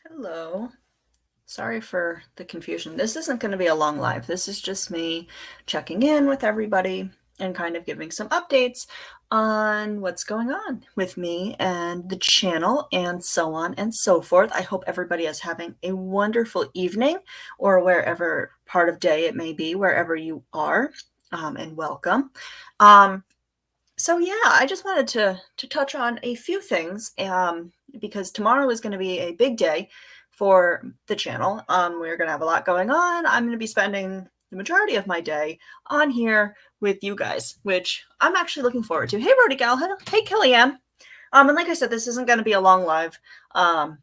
Hello. Sorry for the confusion. This isn't going to be a long live. This is just me checking in with everybody and kind of giving some updates on what's going on with me and the channel and so on and so forth. I hope everybody is having a wonderful evening or wherever part of day it may be, wherever you are, and welcome. Um, so yeah, I just wanted to touch on a few things because tomorrow is going to be a big day for the channel. We're going to have a lot going on. I'm going to be spending the majority of my day on here with you guys, which I'm actually looking forward to. Hey, Brody Gal. Hey, Kellyanne. And like I said, this isn't going to be a long live. I'm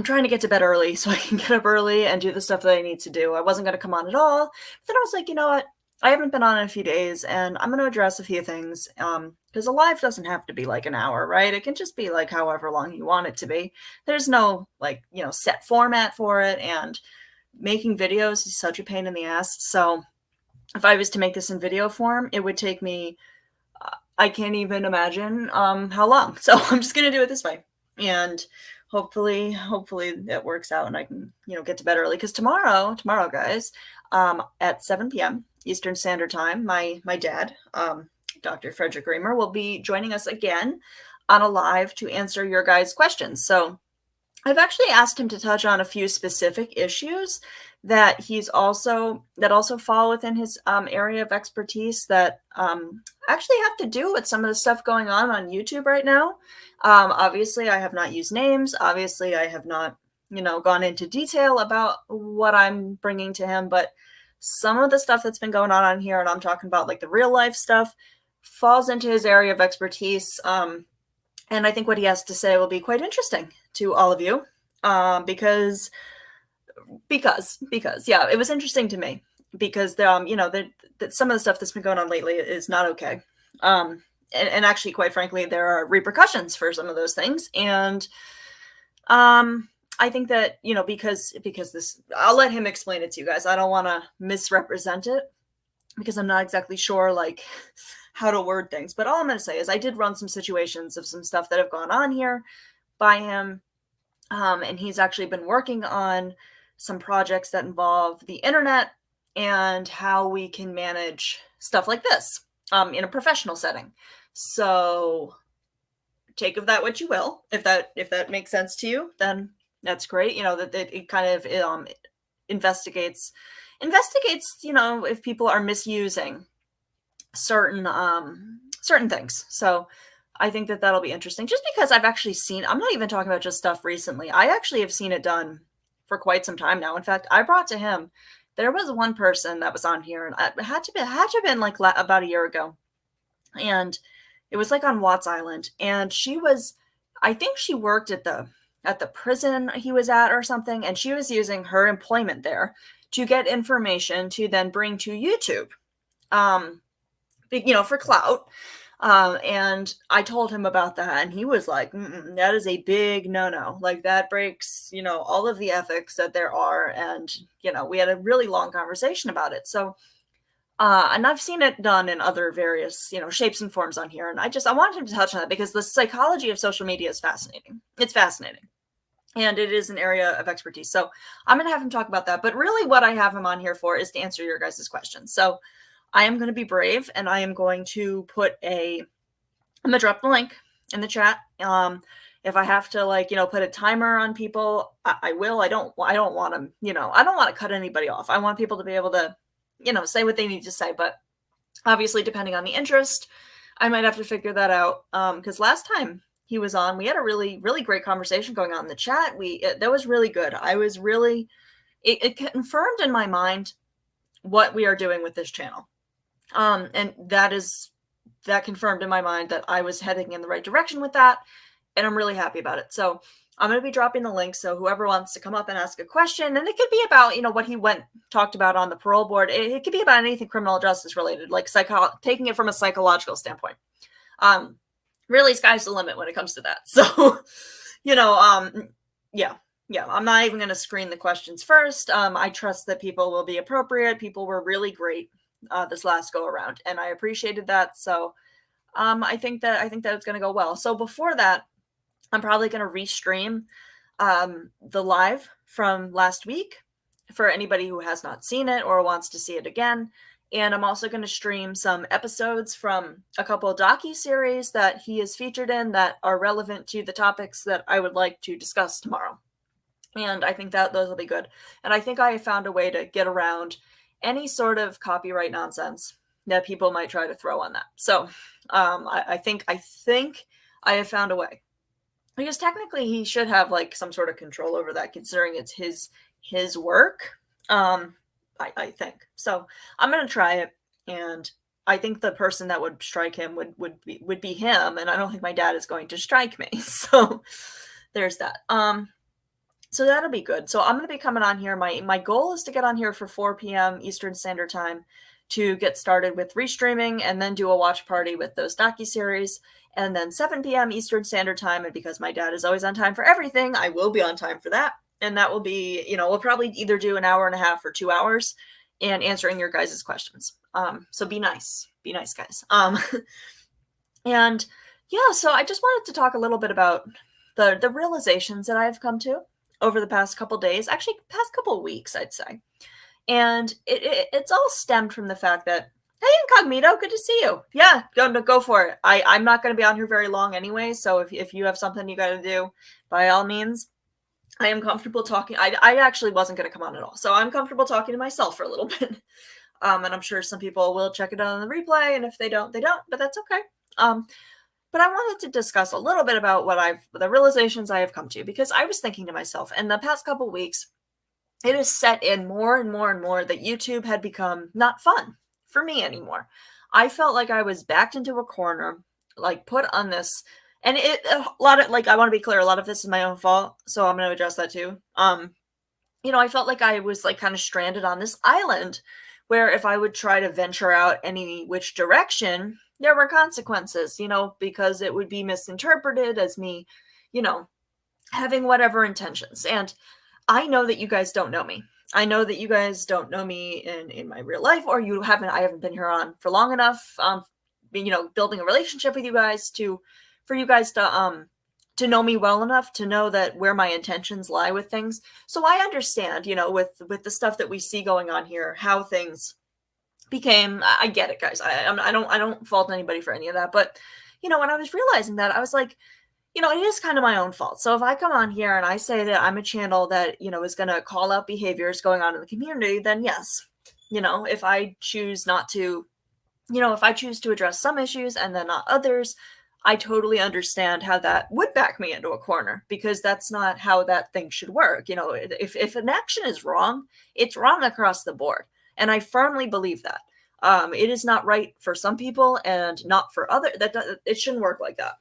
trying to get to bed early so I can get up early and do the stuff that I need to do. I wasn't going to come on at all. But then I was like, you know what? I haven't been on in a few days and I'm going to address a few things. Because a live doesn't have to be like an hour, right? It can just be like however long you want it to be. There's no like, set format for it. And making videos is such a pain in the ass. So if I was to make this in video form, it would take me, I can't even imagine how long. So I'm just going to do it this way. And hopefully that works out and I can, get to bed early. Because tomorrow, guys, at 7 p.m. Eastern Standard Time, my dad, Dr. Frederick Reamer, will be joining us again on a live to answer your guys' questions. So I've actually asked him to touch on a few specific issues that also fall within his area of expertise that actually have to do with some of the stuff going on YouTube right now. Obviously, I have not used names. Obviously, I have not, gone into detail about what I'm bringing to him. But some of the stuff that's been going on here, and I'm talking about like the real life stuff, falls into his area of expertise. And I think what he has to say will be quite interesting to all of you, because yeah, it was interesting to me because some of the stuff that's been going on lately is not okay. And actually, quite frankly, there are repercussions for some of those things. And I think that, because this, I'll let him explain it to you guys. I don't want to misrepresent it because I'm not exactly sure like how to word things. But all I'm going to say is I did run some situations of some stuff that have gone on here by him. And he's actually been working on some projects that involve the internet and how we can manage stuff like this in a professional setting. So take of that what you will. If that makes sense to you, then that's great. That it kind of investigates, if people are misusing certain things. So I think that that'll be interesting just because I've actually seen, I'm not even talking about just stuff recently. I actually have seen it done for quite some time now. In fact, I brought to him, there was one person that was on here and it had to have been like about a year ago. And it was like on Watts Island. And I think she worked at the prison he was at or something. And she was using her employment there to get information to then bring to YouTube, for clout. And I told him about that and he was like, that is a big no-no. Like that breaks, all of the ethics that there are. And, we had a really long conversation about it. So, and I've seen it done in other various, shapes and forms on here. And I wanted him to touch on that because the psychology of social media is fascinating. It's fascinating. And it is an area of expertise. So I'm going to have him talk about that. But really what I have him on here for is to answer your guys' questions. So I am going to be brave and I am going to I'm going to drop the link in the chat. If I have to put a timer on people, I will. I don't want to, I don't want to cut anybody off. I want people to be able to, say what they need to say. But obviously, depending on the interest, I might have to figure that out. Because last time he was on, we had a really, really great conversation going on in the chat. That was really good. It confirmed in my mind what we are doing with this channel. And that confirmed in my mind that I was heading in the right direction with that. And I'm really happy about it. So I'm going to be dropping the link. So whoever wants to come up and ask a question, and it could be about, what he talked about on the parole board. It could be about anything criminal justice related, like taking it from a psychological standpoint. Really sky's the limit when it comes to that. So, yeah, I'm not even going to screen the questions first. I trust that people will be appropriate. People were really great this last go around, and I appreciated that. So I think that it's going to go well. So before that, I'm probably going to restream the live from last week for anybody who has not seen it or wants to see it again. And I'm also going to stream some episodes from a couple of docu-series that he is featured in that are relevant to the topics that I would like to discuss tomorrow. And I think that those will be good. And I think I have found a way to get around any sort of copyright nonsense that people might try to throw on that. So I think I have found a way. Because technically he should have like some sort of control over that, considering it's his work. I think. So I'm gonna try it, and I think the person that would strike him would be him, and I don't think my dad is going to strike me. So there's that. So that'll be good. So I'm going to be coming on here. My goal is to get on here for 4 p.m. Eastern Standard Time to get started with restreaming and then do a watch party with those docuseries. And then 7 p.m. Eastern Standard Time, and because my dad is always on time for everything, I will be on time for that. And that will be, we'll probably either do an hour and a half or 2 hours and answering your guys' questions. So be nice. Be nice, guys. And yeah, so I just wanted to talk a little bit about the realizations that I've come to over the past couple days, actually past couple of weeks, I'd say. And it's all stemmed from the fact that, hey, Incognito, good to see you. Yeah, go for it. I'm not going to be on here very long anyway, so if you have something you got to do, by all means, I am comfortable talking. I actually wasn't going to come on at all, so I'm comfortable talking to myself for a little bit. And I'm sure some people will check it out on the replay, and if they don't, they don't, but that's okay. But I wanted to discuss a little bit about the realizations I have come to, because I was thinking to myself in the past couple of weeks, it has set in more and more and more that YouTube had become not fun for me anymore. I felt like I was backed into a corner, like put on this, and a lot of, like, I want to be clear, a lot of this is my own fault, so I'm going to address that too. I felt like I was like kind of stranded on this island where if I would try to venture out any which direction, there were consequences, because it would be misinterpreted as me, having whatever intentions. And I know that you guys don't know me. I know that you guys don't know me in my real life, or I haven't been here on for long enough, building a relationship with you guys for you guys to know me well enough to know that where my intentions lie with things. So I understand, with the stuff that we see going on here, how things became. I get it, guys. I don't fault anybody for any of that. But, when I was realizing that, I was like, it is kind of my own fault. So if I come on here and I say that I'm a channel that, is going to call out behaviors going on in the community, then yes, if I choose not to, if I choose to address some issues and then not others, I totally understand how that would back me into a corner, because that's not how that thing should work. If an action is wrong, it's wrong across the board. And I firmly believe that. It is not right for some people and not for others. It shouldn't work like that.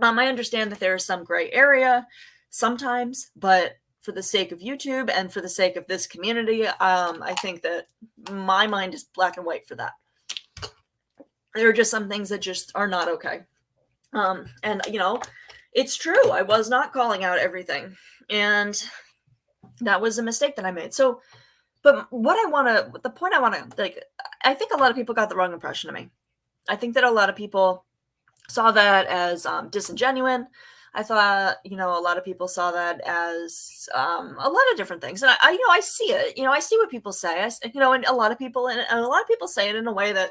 I understand that there is some gray area sometimes, but for the sake of YouTube and for the sake of this community, I think that my mind is black and white for that. There are just some things that just are not okay. And it's true. I was not calling out everything, and that was a mistake that I made. So, but the point I want to, I think a lot of people got the wrong impression of me. I think that a lot of people saw that as disingenuous. I thought, a lot of people saw that as a lot of different things. And I see it. I see what people say. And a lot of people say it in a way that,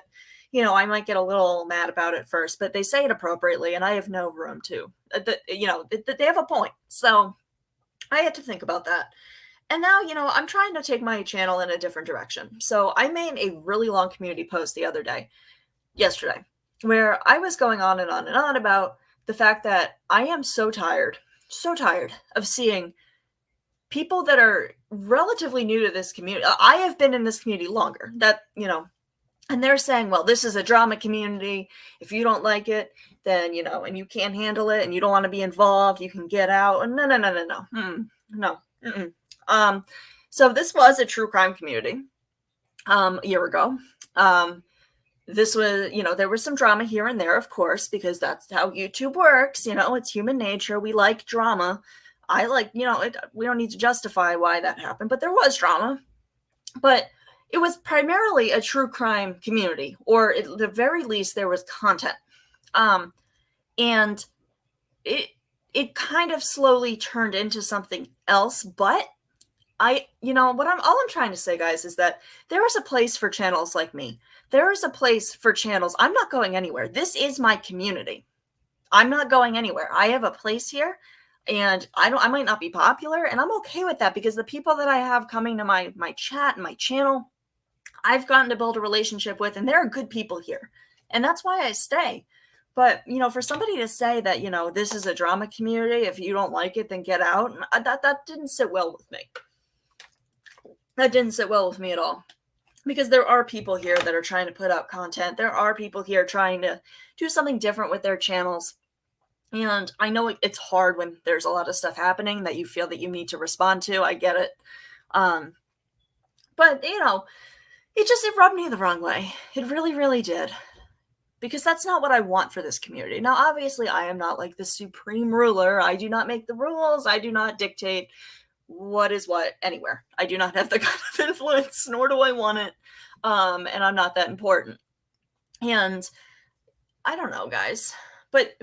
I might get a little mad about it first, but they say it appropriately, and I have no room to. They have a point. So I had to think about that. And now, I'm trying to take my channel in a different direction. So I made a really long community post yesterday, where I was going on and on and on about the fact that I am so tired of seeing people that are relatively new to this community. I have been in this community longer, and they're saying, well, this is a drama community. If you don't like it, then, and you can't handle it and you don't want to be involved, you can get out. And no. So this was a true crime community a year ago. This was, there was some drama here and there, of course, because that's how YouTube works. It's human nature. We like drama. I like, we don't need to justify why that happened, but there was drama. But it was primarily a true crime community, or at the very least, there was content. And it it kind of slowly turned into something else, but all I'm trying to say, guys, is that there is a place for channels like me. There is a place for channels. I'm not going anywhere. This is my community. I'm not going anywhere. I have a place here, and I might not be popular, and I'm okay with that, because the people that I have coming to my chat and my channel, I've gotten to build a relationship with, and there are good people here. And that's why I stay. But, for somebody to say that, this is a drama community, if you don't like it, then get out, that didn't sit well with me. That didn't sit well with me at all. Because there are people here that are trying to put out content. There are people here trying to do something different with their channels. And I know it's hard when there's a lot of stuff happening that you feel that you need to respond to. I get it. But, it rubbed me the wrong way. It really, really did. Because that's not what I want for this community. Now, obviously, I am not like the supreme ruler. I do not make the rules. I do not dictate what is what anywhere. I do not have the kind of influence, nor do I want it. And I'm not that important. And I don't know, guys. But,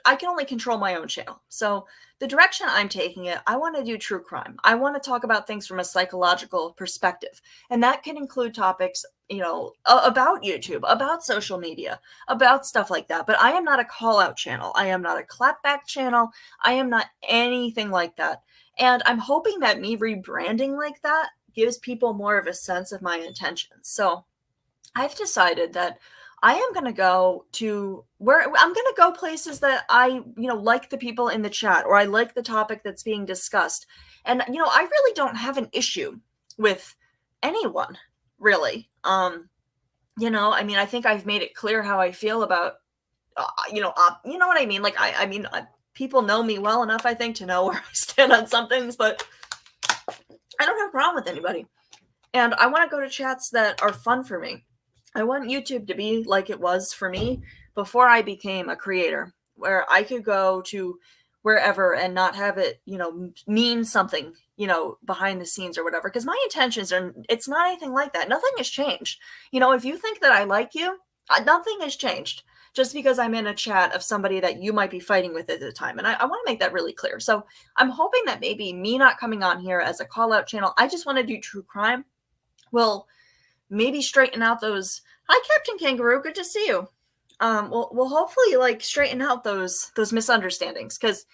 I can only control my own channel. So the direction I'm taking it, I want to do true crime. I want to talk about things from a psychological perspective. And that can include topics, about YouTube, about social media, about stuff like that. But I am not a call out channel. I am not a clapback channel. I am not anything like that. And I'm hoping that me rebranding like that gives people more of a sense of my intentions. So I've decided that I am going to go to where I'm going to go places that I, like the people in the chat, or I like the topic that's being discussed. And, I really don't have an issue with anyone, really. I think I've made it clear how I feel about, you know what I mean? Like, people know me well enough, I think, to know where I stand on some things, but I don't have a problem with anybody. And I want to go to chats that are fun for me. I want YouTube to be like it was for me before I became a creator, where I could go to wherever and not have it, mean something, behind the scenes or whatever. Because my intentions it's not anything like that. Nothing has changed. If you think that I like you, nothing has changed just because I'm in a chat of somebody that you might be fighting with at the time. And I want to make that really clear. So I'm hoping that maybe me not coming on here as a call out channel, I just want to do true crime, will maybe straighten out those. Hi, Captain Kangaroo. Good to see you. We'll hopefully straighten out those misunderstandings, because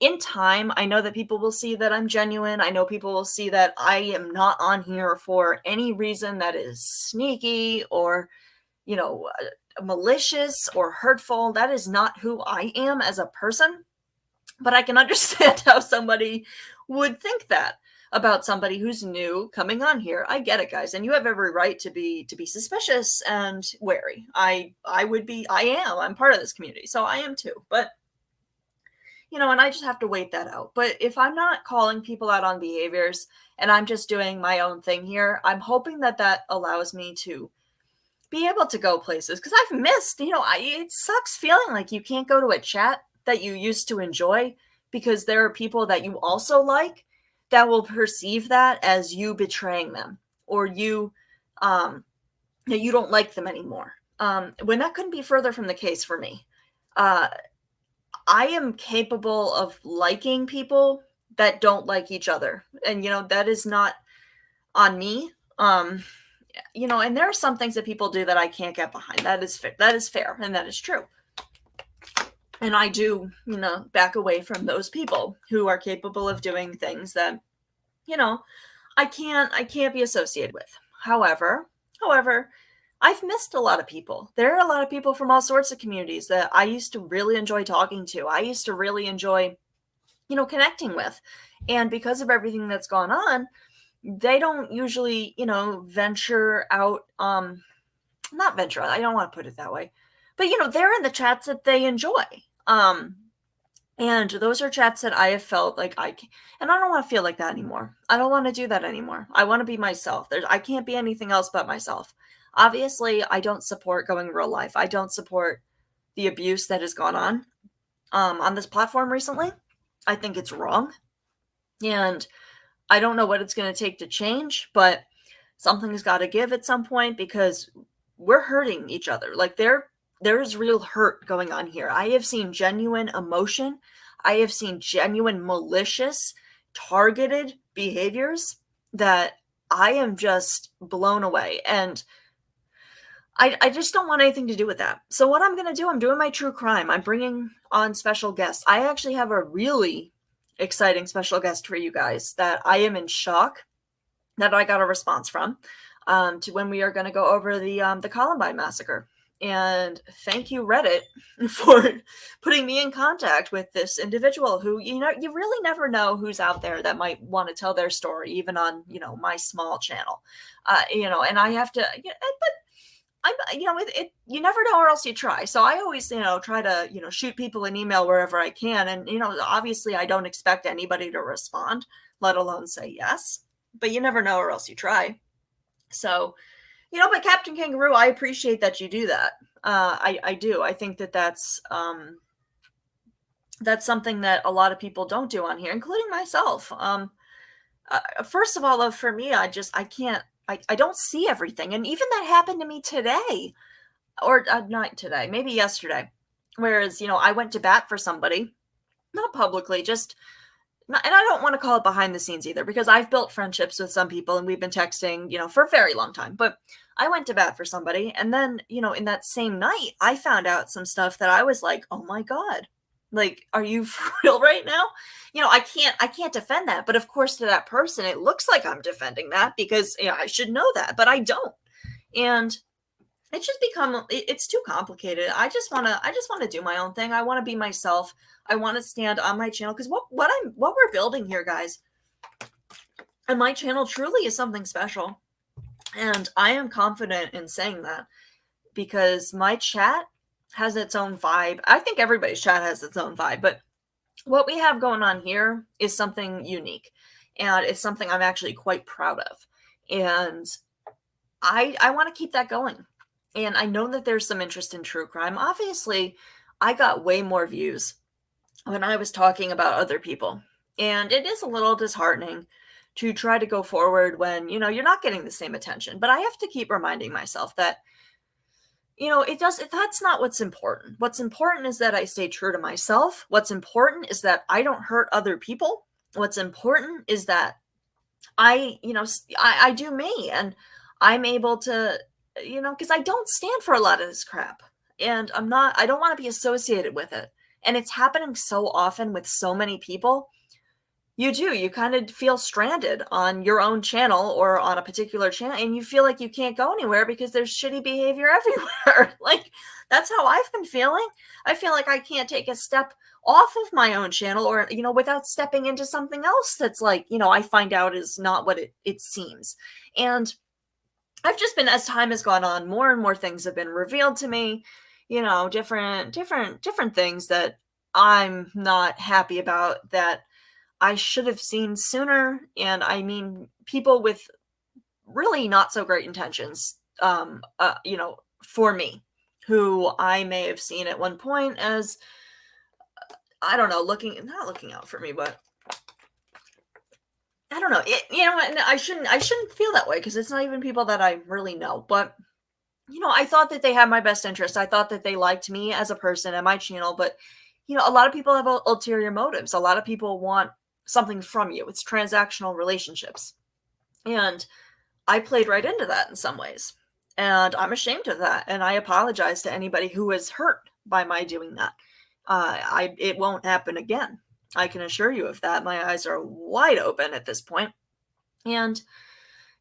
in time, I know that people will see that I'm genuine. I know people will see that I am not on here for any reason that is sneaky or, malicious or hurtful. That is not who I am as a person. But I can understand how somebody would think that about somebody who's new coming on here. I get it, guys, and you have every right to be suspicious and wary. I'm part of this community, so I am too. But and I just have to wait that out. But if I'm not calling people out on behaviors and I'm just doing my own thing here, I'm hoping that allows me to be able to go places, because I've missed, it sucks feeling like you can't go to a chat that you used to enjoy because there are people that you also like that will perceive that as you betraying them, or you that you don't like them anymore. When that couldn't be further from the case for me. I am capable of liking people that don't like each other. And, that is not on me. And there are some things that people do that I can't get behind. That is fair. And that is true. And I do, back away from those people who are capable of doing things that, I can't be associated with. However, I've missed a lot of people. There are a lot of people from all sorts of communities that I used to really enjoy talking to. I used to really enjoy, connecting with. And because of everything that's gone on, they don't usually, venture out, not venture out, I don't want to put it that way. But, they're in the chats that they enjoy. And those are chats that I have felt like and I don't want to feel like that anymore. I don't want to do that anymore. I want to be myself. I can't be anything else but myself. Obviously, I don't support going real life. I don't support the abuse that has gone on this platform recently. I think it's wrong. And I don't know what it's going to take to change, but something's got to give at some point, because we're hurting each other. Like there is real hurt going on here. I have seen genuine emotion. I have seen genuine malicious, targeted behaviors that I am just blown away. And I just don't want anything to do with that. So what I'm going to do, I'm doing my true crime. I'm bringing on special guests. I actually have a really exciting special guest for you guys that I am in shock that I got a response from, to when we are going to go over the Columbine massacre. And thank you, Reddit, for putting me in contact with this individual who, you really never know who's out there that might want to tell their story, even on, my small channel. And I have to, but you never know, or else you try. So I always, try to, shoot people an email wherever I can. And, obviously I don't expect anybody to respond, let alone say yes, but you never know, or else you try. So, but Captain Kangaroo, I appreciate that you do that. I do. I think that that's something that a lot of people don't do on here, including myself. First of all, for me, I can't, I don't see everything. And even that happened to me today, or not today, maybe yesterday. Whereas, I went to bat for somebody, not publicly, just, and I don't want to call it behind the scenes either, because I've built friendships with some people and we've been texting, for a very long time. But I went to bat for somebody. And then, in that same night, I found out some stuff that I was like, oh my God, like, are you for real right now? I can't defend that. But of course, to that person, it looks like I'm defending that because I should know that, but I don't. And it's just it's too complicated. I just want to do my own thing. I want to be myself. I want to stand on my channel, because what we're building here, guys, and my channel truly is something special. And I am confident in saying that because my chat has its own vibe. I think everybody's chat has its own vibe, but what we have going on here is something unique, and it's something I'm actually quite proud of. And I want to keep that going. And I know that there's some interest in true crime. Obviously, I got way more views when I was talking about other people. And it is a little disheartening to try to go forward when, you're not getting the same attention. But I have to keep reminding myself that, that's not what's important. What's important is that I stay true to myself. What's important is that I don't hurt other people. What's important is that I do me, and I'm able to, because I don't stand for a lot of this crap, and I don't want to be associated with it. And it's happening so often with so many people. You kind of feel stranded on your own channel or on a particular channel, and you feel like you can't go anywhere because there's shitty behavior everywhere. Like, that's how I've been feeling. I feel like I can't take a step off of my own channel, or, without stepping into something else that's like, I find out is not what it seems. And I've just been, as time has gone on, more and more things have been revealed to me, different things that I'm not happy about, that I should have seen sooner. And I mean, people with really not so great intentions, for me, who I may have seen at one point as, I don't know, not looking out for me, but I don't know. I shouldn't feel that way, because it's not even people that I really know. But, I thought that they had my best interest. I thought that they liked me as a person and my channel. But, a lot of people have ulterior motives. A lot of people want something from you. It's transactional relationships. And I played right into that in some ways. And I'm ashamed of that. And I apologize to anybody who was hurt by my doing that. It won't happen again. I can assure you of that. My eyes are wide open at this point. And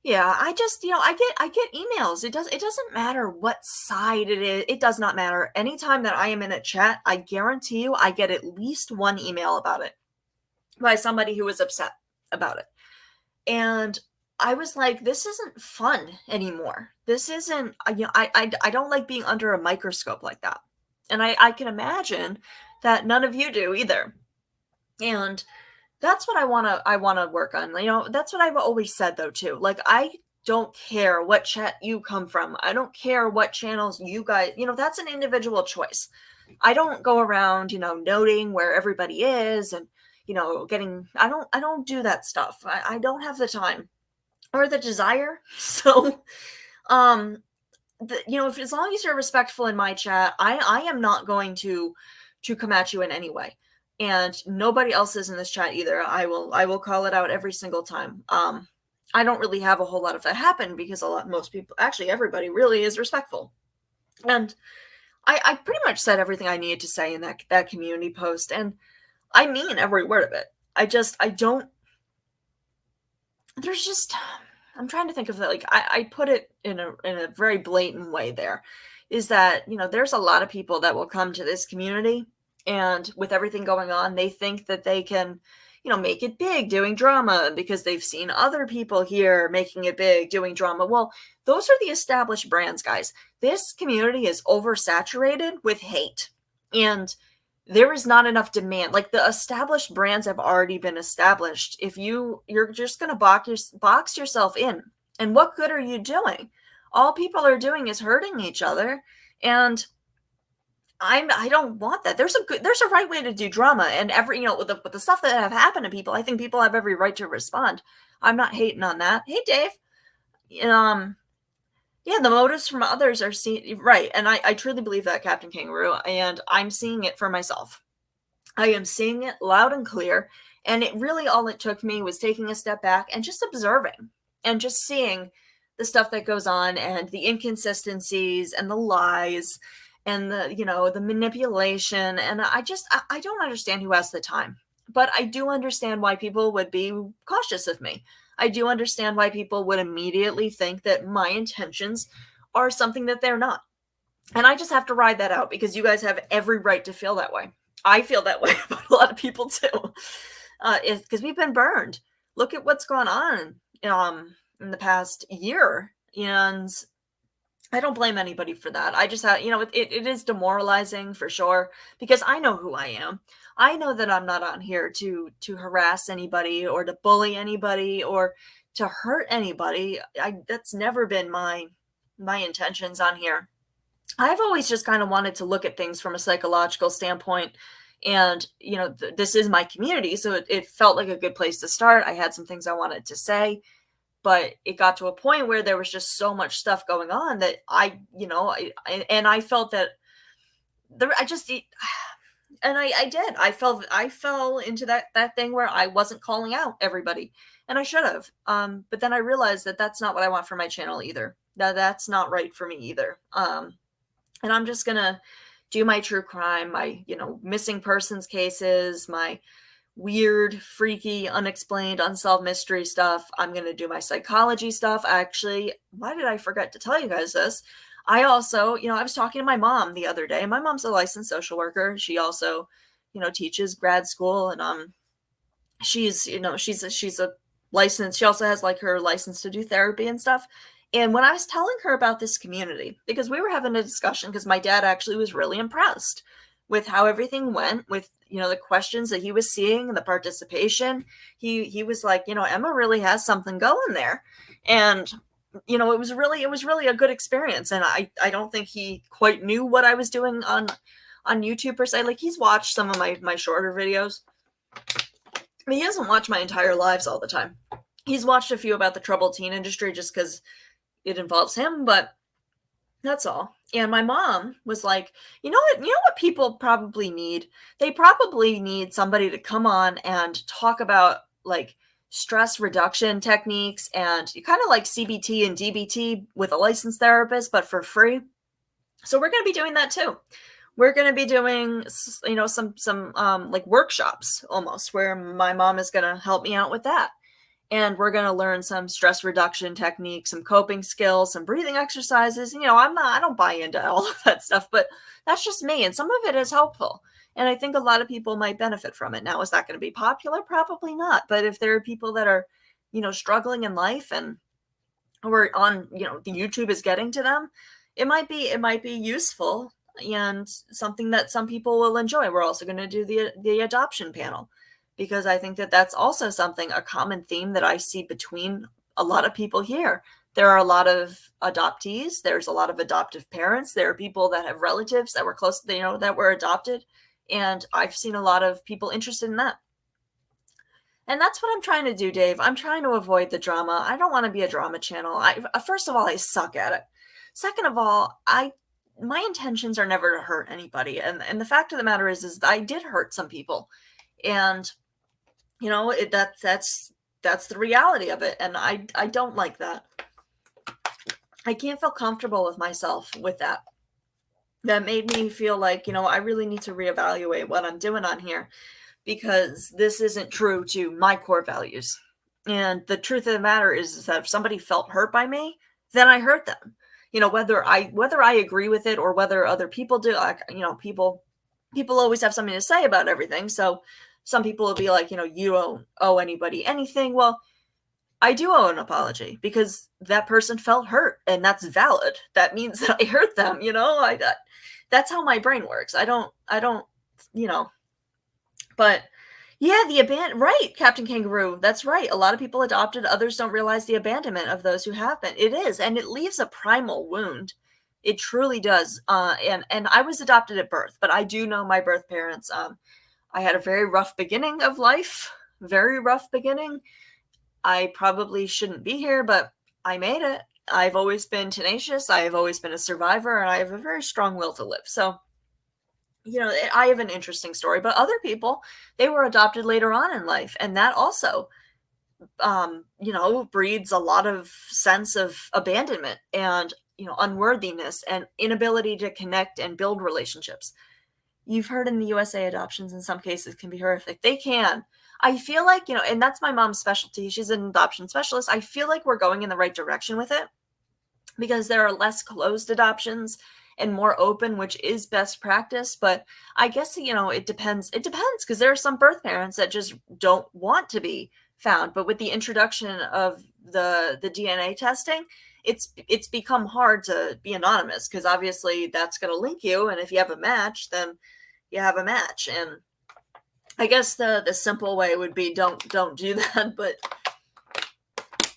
yeah, I just, I get emails. It doesn't matter what side it is. It does not matter. Anytime that I am in a chat, I guarantee you I get at least one email about it by somebody who was upset about it. And I was like, this isn't fun anymore. This isn't, I don't like being under a microscope like that. And I can imagine that none of you do either. And that's what I want to work on. That's what I've always said though too. Like, I don't care what chat you come from. I don't care what channels you guys, that's an individual choice. I don't go around, noting where everybody is and, I don't do that stuff. I don't have the time or the desire. So, if, as long as you're respectful in my chat, I am not going to come at you in any way. and nobody else is in this chat either. I will call it out every single time. I don't really have a whole lot of that happen because most people, actually everybody, really is respectful. And I pretty much said everything I needed to say in that community post, and I mean every word of it. I don't. There's just, I'm trying to think of it. Like I put it in a very blatant way. There is that, there's a lot of people that will come to this community, and with everything going on, they think that they can, make it big doing drama because they've seen other people here making it big doing drama. Well, those are the established brands, guys. This community is oversaturated with hate, and there is not enough demand. Like, the established brands have already been established. If you're just going to box yourself in, and what good are you doing? All people are doing is hurting each other, and I don't want that. There's a right way to do drama, and every, with the stuff that have happened to people, I think people have every right to respond. I'm not hating on that. Hey, Dave. Um, yeah, the motives from others are seen, right, and I truly believe that, Captain Kangaroo, and I'm seeing it for myself. I am seeing it loud and clear. And it really, all it took me was taking a step back and just observing and just seeing the stuff that goes on, and the inconsistencies and the lies and the manipulation. And I don't understand who has the time, but I do understand why people would be cautious of me. I do understand why people would immediately think that my intentions are something that they're not. And I just have to ride that out, because you guys have every right to feel that way. I feel that way about a lot of people too, because we've been burned. Look at what's gone on in the past year, and I don't blame anybody for that. I just have, it is demoralizing for sure, because I know who I am. I know that I'm not on here to harass anybody or to bully anybody or to hurt anybody. That's never been my intentions on here. I've always just kind of wanted to look at things from a psychological standpoint. And, this is my community, so it felt like a good place to start. I had some things I wanted to say, but it got to a point where there was just so much stuff going on that I felt that I did. I fell into that thing where I wasn't calling out everybody, and I should have. But then I realized that that's not what I want for my channel either. That's not right for me either. And I'm just going to do my true crime, my, missing persons cases, my weird, freaky, unexplained, unsolved mystery stuff. I'm going to do my psychology stuff. Actually, why did I forget to tell you guys this? I also, I was talking to my mom the other day. My mom's a licensed social worker. She also, teaches grad school, and she's a licensed, she also has like her license to do therapy and stuff. And when I was telling her about this community, because we were having a discussion, because my dad actually was really impressed with how everything went, with, the questions that he was seeing and the participation. He was like, Emma really has something going there. And, it was really a good experience. And I don't think he quite knew what I was doing on YouTube per se. Like, he's watched some of my shorter videos. I mean, he doesn't watch my entire lives all the time. He's watched a few about the troubled teen industry just because it involves him, but that's all. And my mom was like, you know what people probably need? They probably need somebody to come on and talk about like stress reduction techniques, and kind of like CBT and DBT with a licensed therapist, but for free. So we're going to be doing that too. We're going to be doing, some like workshops almost, where my mom is going to help me out with that. And we're going to learn some stress reduction techniques, some coping skills, some breathing exercises. I don't buy into all of that stuff, but that's just me. And some of it is helpful. And I think a lot of people might benefit from it. Now, is that going to be popular? Probably not. But if there are people that are, struggling in life, and or on, the YouTube is getting to them, it might be useful and something that some people will enjoy. We're also going to do the adoption panel, because I think that that's also something, a common theme that I see between a lot of people here. There are a lot of adoptees. There's a lot of adoptive parents. There are people that have relatives that were close, that were adopted. And I've seen a lot of people interested in that. And that's what I'm trying to do, Dave. I'm trying to avoid the drama. I don't want to be a drama channel. First of all, I suck at it. Second of all, I my intentions are never to hurt anybody. And the fact of the matter is I did hurt some people. And, that's the reality of it. And I don't like that. I can't feel comfortable with myself with that. That made me feel like, I really need to reevaluate what I'm doing on here, because this isn't true to my core values. And the truth of the matter is that if somebody felt hurt by me, then I hurt them. Whether I agree with it or whether other people do, like, people always have something to say about everything. So some people will be like, you don't owe anybody anything. Well, I do owe an apology because that person felt hurt, and that's valid. That means that I hurt them, that's how my brain works. I don't, you know, but yeah, right, Captain Kangaroo. That's right. A lot of people adopted, others don't realize the abandonment of those who have been. It is, and it leaves a primal wound. It truly does. And I was adopted at birth, but I do know my birth parents. I had a very rough beginning of life, very rough beginning. I probably shouldn't be here, but I made it. I've always been tenacious. I've always been a survivor, and I have a very strong will to live. So, I have an interesting story. But other people, they were adopted later on in life, and that also, breeds a lot of sense of abandonment and, unworthiness and inability to connect and build relationships. You've heard in the USA adoptions in some cases can be horrific. They can. I feel like, and that's my mom's specialty. She's an adoption specialist. I feel like we're going in the right direction with it because there are less closed adoptions and more open, which is best practice. But I guess, it depends. It depends because there are some birth parents that just don't want to be found. But with the introduction of the DNA testing, it's become hard to be anonymous because obviously that's going to link you. And if you have a match, then you have a match. And I guess the simple way would be don't do that, but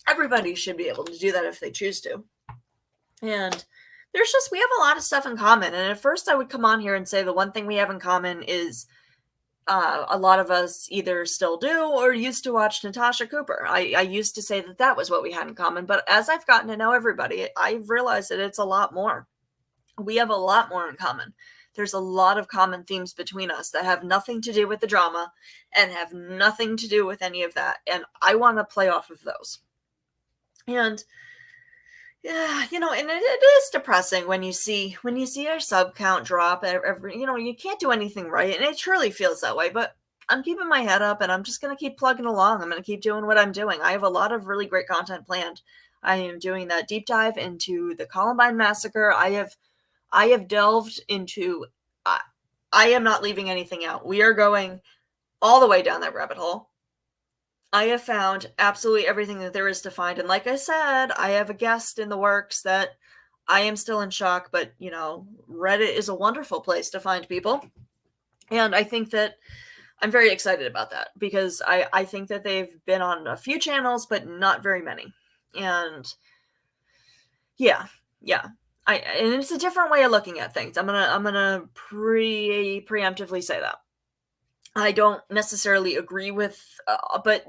everybody should be able to do that if they choose to. And we have a lot of stuff in common. And at first I would come on here and say the one thing we have in common is a lot of us either still do or used to watch Natasha Cooper. I used to say that was what we had in common, but as I've gotten to know everybody, I've realized that it's a lot more. We have a lot more in common. There's a lot of common themes between us that have nothing to do with the drama and have nothing to do with any of that. And I want to play off of those. And yeah, and it is depressing when you see our sub count drop every, you can't do anything right. And it truly feels that way, but I'm keeping my head up and I'm just going to keep plugging along. I'm going to keep doing what I'm doing. I have a lot of really great content planned. I am doing that deep dive into the Columbine massacre. I have delved into, I am not leaving anything out. We are going all the way down that rabbit hole. I have found absolutely everything that there is to find. And like I said, I have a guest in the works that I am still in shock, but Reddit is a wonderful place to find people. And I think that I'm very excited about that because I think that they've been on a few channels, but not very many. And yeah. And it's a different way of looking at things. I'm gonna preemptively say that. I don't necessarily agree with, but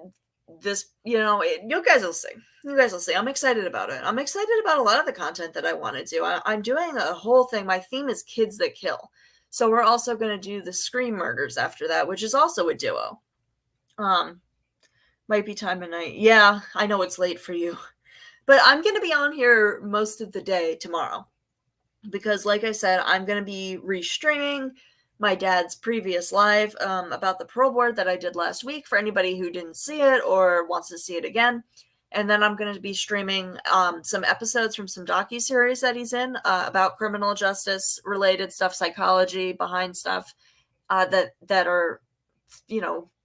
this, you guys will see. You guys will see. I'm excited about it. I'm excited about a lot of the content that I want to do. I'm doing a whole thing. My theme is kids that kill. So we're also going to do the Scream murders after that, which is also a duo. Might be time of night. Yeah, I know it's late for you. But I'm going to be on here most of the day tomorrow. Because like I said, I'm going to be restreaming my dad's previous live about the parole board that I did last week for anybody who didn't see it or wants to see it again. And then I'm going to be streaming some episodes from some docuseries that he's in about criminal justice related stuff, psychology behind stuff that are,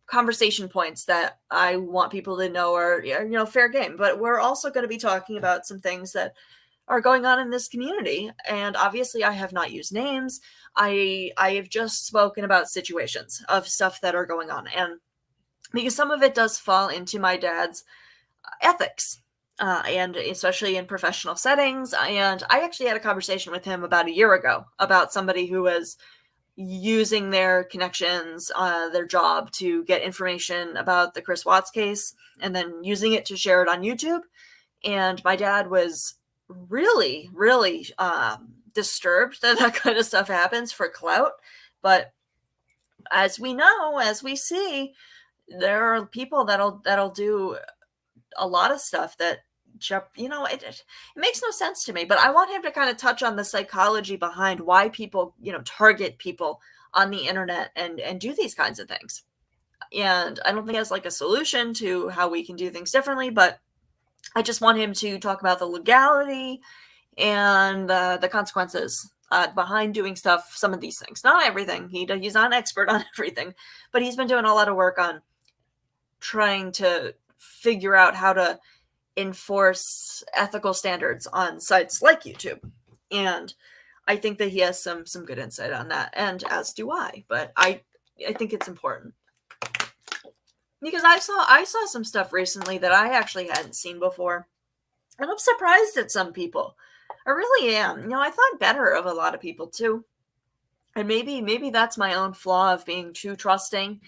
conversation points that I want people to know are, fair game. But we're also going to be talking about some things that are going on in this community. And obviously I have not used names. I have just spoken about situations of stuff that are going on. And because some of it does fall into my dad's ethics, and especially in professional settings. And I actually had a conversation with him about a year ago about somebody who was using their connections, their job to get information about the Chris Watts case and then using it to share it on YouTube. And my dad was really, really disturbed that that kind of stuff happens for clout. But as we know, as we see, there are people that'll do a lot of stuff that it makes no sense to me. But I want him to kind of touch on the psychology behind why people target people on the internet and do these kinds of things. And I don't think he has like a solution to how we can do things differently, but I just want him to talk about the legality and the consequences behind doing stuff, some of these things. Not everything. He's not an expert on everything, but he's been doing a lot of work on trying to figure out how to enforce ethical standards on sites like YouTube. And I think that he has some good insight on that, and as do I. But I think it's important because I saw some stuff recently that I actually hadn't seen before, and I'm surprised at some people. I really am. I thought better of a lot of people too, and maybe that's my own flaw of being too trusting.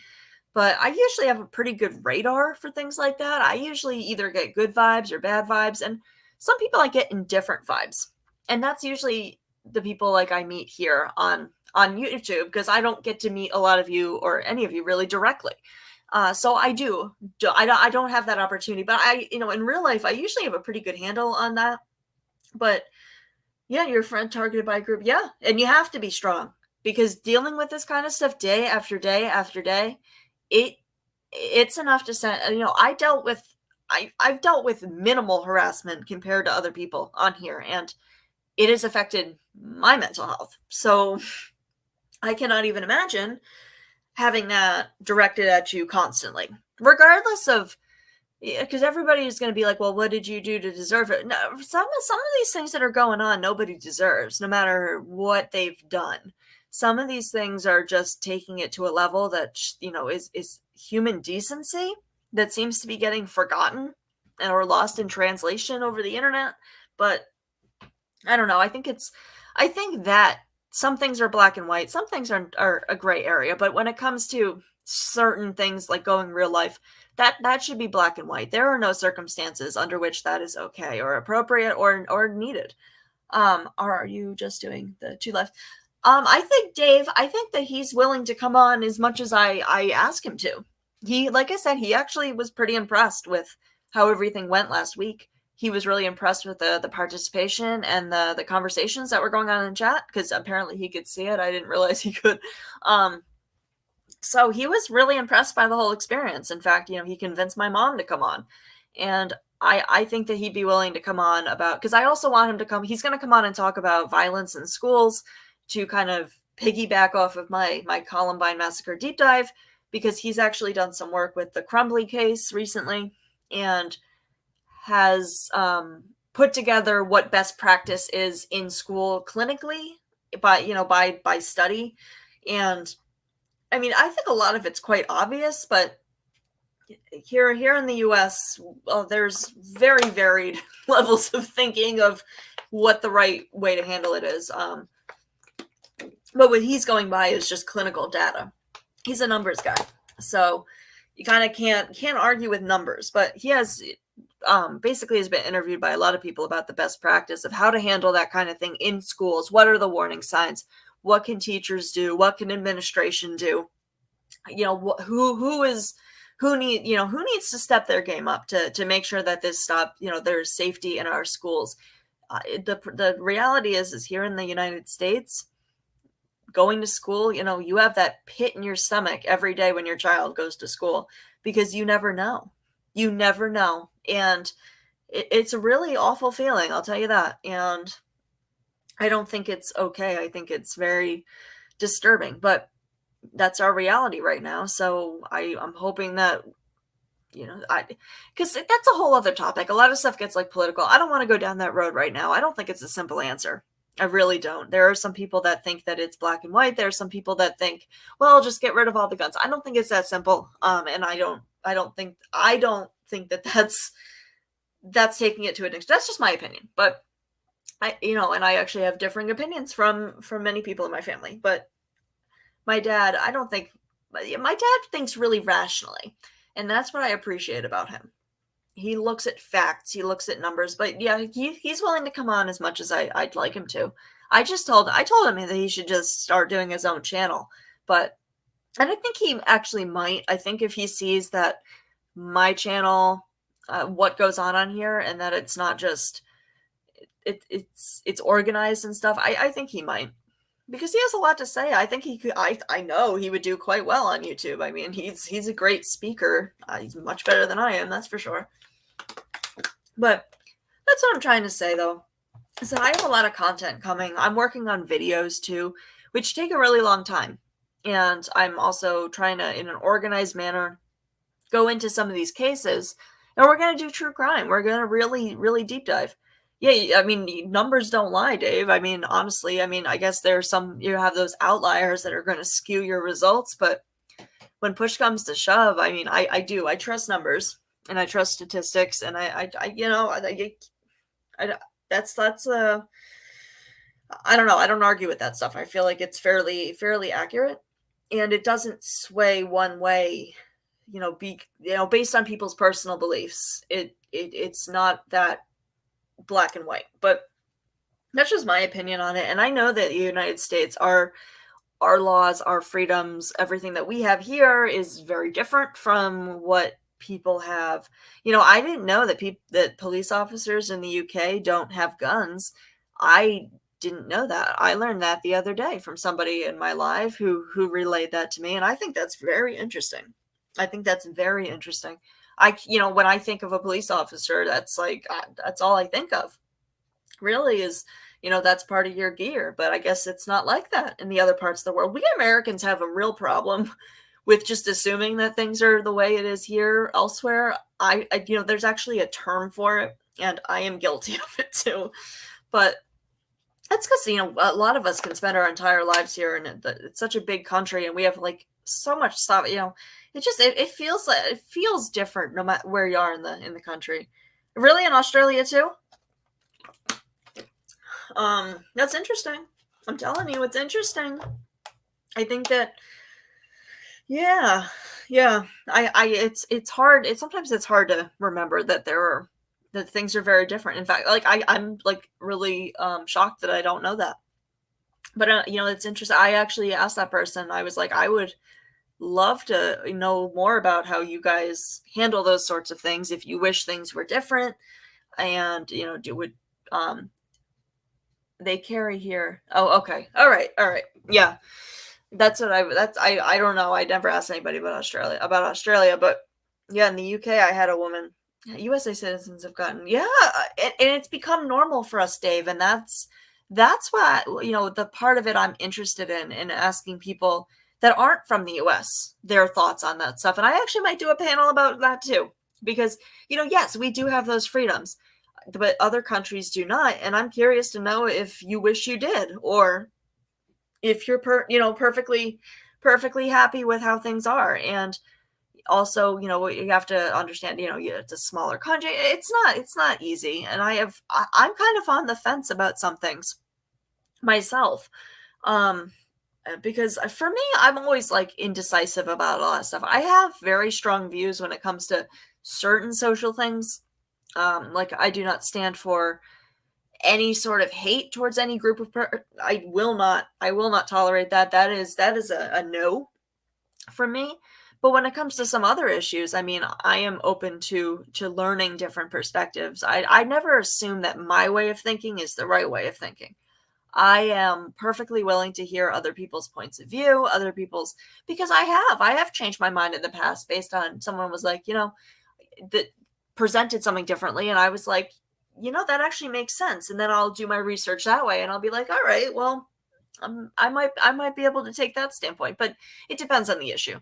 But I usually have a pretty good radar for things like that. I usually either get good vibes or bad vibes, and some people I get indifferent vibes, and that's usually the people like I meet here on YouTube, because I don't get to meet a lot of you or any of you really directly. So I don't have that opportunity, but in real life, I usually have a pretty good handle on that. But yeah, your friend targeted by a group. Yeah. And you have to be strong, because dealing with this kind of stuff day after day after day, it's enough to send, I've dealt with minimal harassment compared to other people on here, and it has affected my mental health. So I cannot even imagine having that directed at you constantly, regardless of, because everybody is going to be like, well, what did you do to deserve it? No, some of these things that are going on, nobody deserves, no matter what they've done. Some of these things are just taking it to a level that, is human decency that seems to be getting forgotten or lost in translation over the internet. But I don't know. I think that some things are black and white. Some things are a gray area. But when it comes to certain things like going real life, that should be black and white. There are no circumstances under which that is okay or appropriate or needed. Are you just doing the two left? I think that he's willing to come on as much as I ask him to. He, like I said, he actually was pretty impressed with how everything went last week. He was really impressed with the participation and the conversations that were going on in chat, because apparently he could see it. I didn't realize he could. So he was really impressed by the whole experience. In fact, he convinced my mom to come on. And I think that he'd be willing to come on because I also want him to come. He's going to come on and talk about violence in schools, to kind of piggyback off of my Columbine Massacre deep dive, because he's actually done some work with the Crumbly case recently and has put together what best practice is in school clinically by study. And I mean, I think a lot of it's quite obvious, but here in the US, there's very varied levels of thinking of what the right way to handle it is. But what he's going by is just clinical data. He's a numbers guy, so you kind of can't argue with numbers. But he has basically has been interviewed by a lot of people about the best practice of how to handle that kind of thing in schools. What are the warning signs? What can teachers do? What can administration do? Who needs to step their game up to make sure that this stop. There's safety in our schools. The reality is here in the United States, going to school, you have that pit in your stomach every day when your child goes to school, because you never know. You never know. And it's a really awful feeling, I'll tell you that. And I don't think it's okay. I think it's very disturbing, but that's our reality right now. So I'm hoping that, because that's a whole other topic. A lot of stuff gets political. I don't want to go down that road right now. I don't think it's a simple answer. I really don't. There are some people that think that it's black and white. There are some people that think, well, just get rid of all the guns. I don't think it's that simple. And I don't think that that's taking it to an extent. That's just my opinion. But and I actually have differing opinions from many people in my family. But my dad, my dad thinks really rationally, and that's what I appreciate about him. he looks at facts, he looks at numbers, but yeah, he's willing to come on as much as I'd like him to. I told him that he should just start doing his own channel, but and I think he actually might. I think if he sees that my channel, what goes on here, and that it's not just it's organized and stuff, I think he might, because he has a lot to say. I think he could. I know he would do quite well on YouTube. I mean, he's a great speaker. He's much better than I am, that's for sure. But that's what I'm trying to say, though, is that I have a lot of content coming. I'm working on videos too, which take a really long time, and I'm also trying to, in an organized manner, go into some of these cases, and we're going to do true crime. We're going to really, really deep dive. Yeah, I mean, numbers don't lie, Dave. I mean, honestly, I mean, I guess there's some, you have those outliers that are going to skew your results, but when push comes to shove, I mean, I trust numbers and I trust statistics, and I that's I don't know. I don't argue with that stuff. I feel like it's fairly accurate, and it doesn't sway one way, based on people's personal beliefs. It's not that black and white, but that's just my opinion on it. And I know that the United States, our laws, our freedoms, everything that we have here is very different from what people have. I didn't know that police officers in the UK don't have guns. I didn't know that. I learned that the other day from somebody in my life who relayed that to me, and I think that's very interesting. I think that's very interesting. When I think of a police officer, that's like that's all I think of. Really is, that's part of your gear, but I guess it's not like that in the other parts of the world. We Americans have a real problem with just assuming that things are the way it is here elsewhere. There's actually a term for it, and I am guilty of it too. But that's because a lot of us can spend our entire lives here, and it's such a big country, and we have like so much stuff. It feels different no matter where you are in the country. Really, in Australia too. That's interesting. I'm telling you, it's interesting. I think that, yeah, yeah. It's hard. Sometimes it's hard to remember that things are very different. In fact, like I'm like really shocked that I don't know that. But it's interesting. I actually asked that person. I was like, I would love to know more about how you guys handle those sorts of things if you wish things were different, and they carry here. Oh, okay. All right. Yeah. I don't know. I never asked anybody about Australia, but yeah, in the UK I had a woman. USA citizens have gotten, yeah, and it's become normal for us, Dave, and that's what, the part of it I'm interested in asking people that aren't from the US their thoughts on that stuff. And I actually might do a panel about that too, because yes, we do have those freedoms, but other countries do not, and I'm curious to know if you wish you did, or if you're perfectly happy with how things are. And also, you have to understand, it's a smaller country. It's not easy, and I'm kind of on the fence about some things myself, because for me, I'm always like indecisive about a lot of stuff. I have very strong views when it comes to certain social things. Like, I do not stand for any sort of hate towards any group of I will not tolerate that. That is a no from me. But when it comes to some other issues, I mean, I am open to learning different perspectives. I never assume that my way of thinking is the right way of thinking. I am perfectly willing to hear other people's points of view, because I have changed my mind in the past based on someone was like, that presented something differently, and I was like, that actually makes sense. And then I'll do my research that way, and I'll be like, all right, well, I might be able to take that standpoint, but it depends on the issue.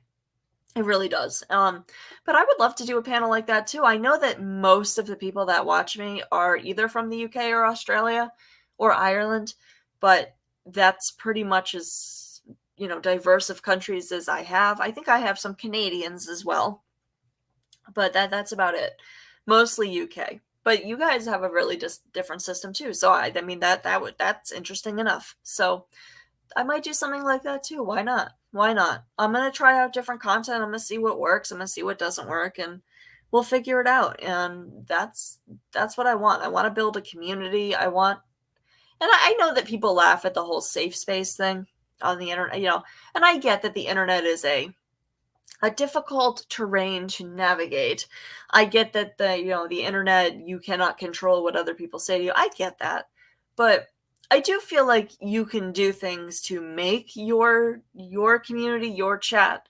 It really does. But I would love to do a panel like that too. I know that most of the people that watch me are either from the UK or Australia or Ireland, but that's pretty much as, diverse of countries as I have. I think I have some Canadians as well, but that's about it. Mostly UK. But you guys have a really just different system too. So I mean that's interesting enough. So I might do something like that too. Why not? I'm gonna try out different content. I'm gonna see what works. I'm gonna see what doesn't work, and we'll figure it out. And that's what I want. I want to build a community. And I know that people laugh at the whole safe space thing on the internet, and I get that the internet is a difficult terrain to navigate. I get that the internet, you cannot control what other people say to you. I get that. But I do feel like you can do things to make your community, your chat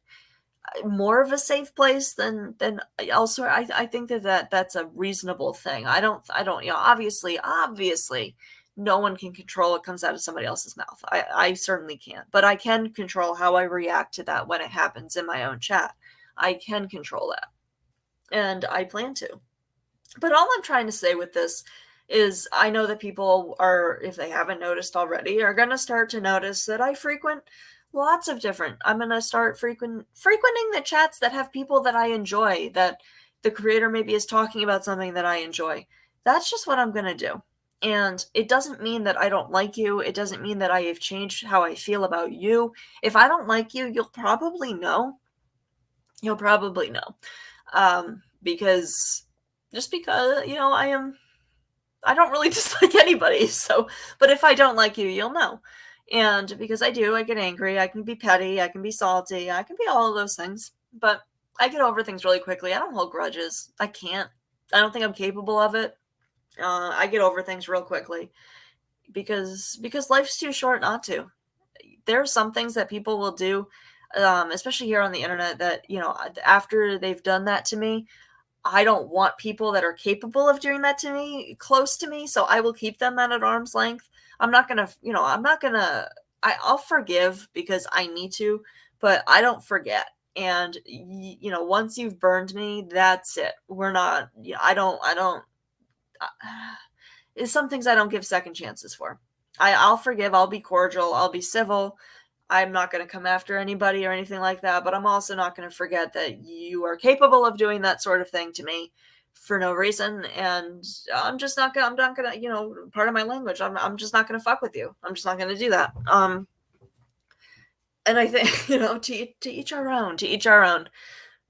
more of a safe place than elsewhere. I think that's a reasonable thing. I don't obviously no one can control what comes out of somebody else's mouth. I certainly can't, but I can control how I react to that when it happens in my own chat. I can control that, and I plan to. But all I'm trying to say with this is I know that people are, if they haven't noticed already, are going to start to notice that I frequent lots of different. I'm going to start frequenting the chats that have people that I enjoy, that the creator maybe is talking about something that I enjoy. That's just what I'm going to do. And it doesn't mean that I don't like you. It doesn't mean that I have changed how I feel about you. If I don't like you, you'll probably know. You'll probably know. Because just because, I don't really dislike anybody. So, but if I don't like you, you'll know. And because I get angry, I can be petty, I can be salty, I can be all of those things. But I get over things really quickly. I don't hold grudges. I can't. I don't think I'm capable of it. I get over things real quickly because life's too short not to. There are some things that people will do, especially here on the internet, that after they've done that to me, I don't want people that are capable of doing that to me close to me, so I will keep them at an arm's length. I'm not gonna, I'll forgive because I need to, but I don't forget. And once you've burned me, that's it. We're not. I don't. Some things I don't give second chances for. I'll forgive. I'll be cordial. I'll be civil. I'm not going to come after anybody or anything like that, but I'm also not going to forget that you are capable of doing that sort of thing to me for no reason. And I'm not going to, part of my language, I'm just not going to fuck with you. I'm just not going to do that. And I think, to each our own, to each our own.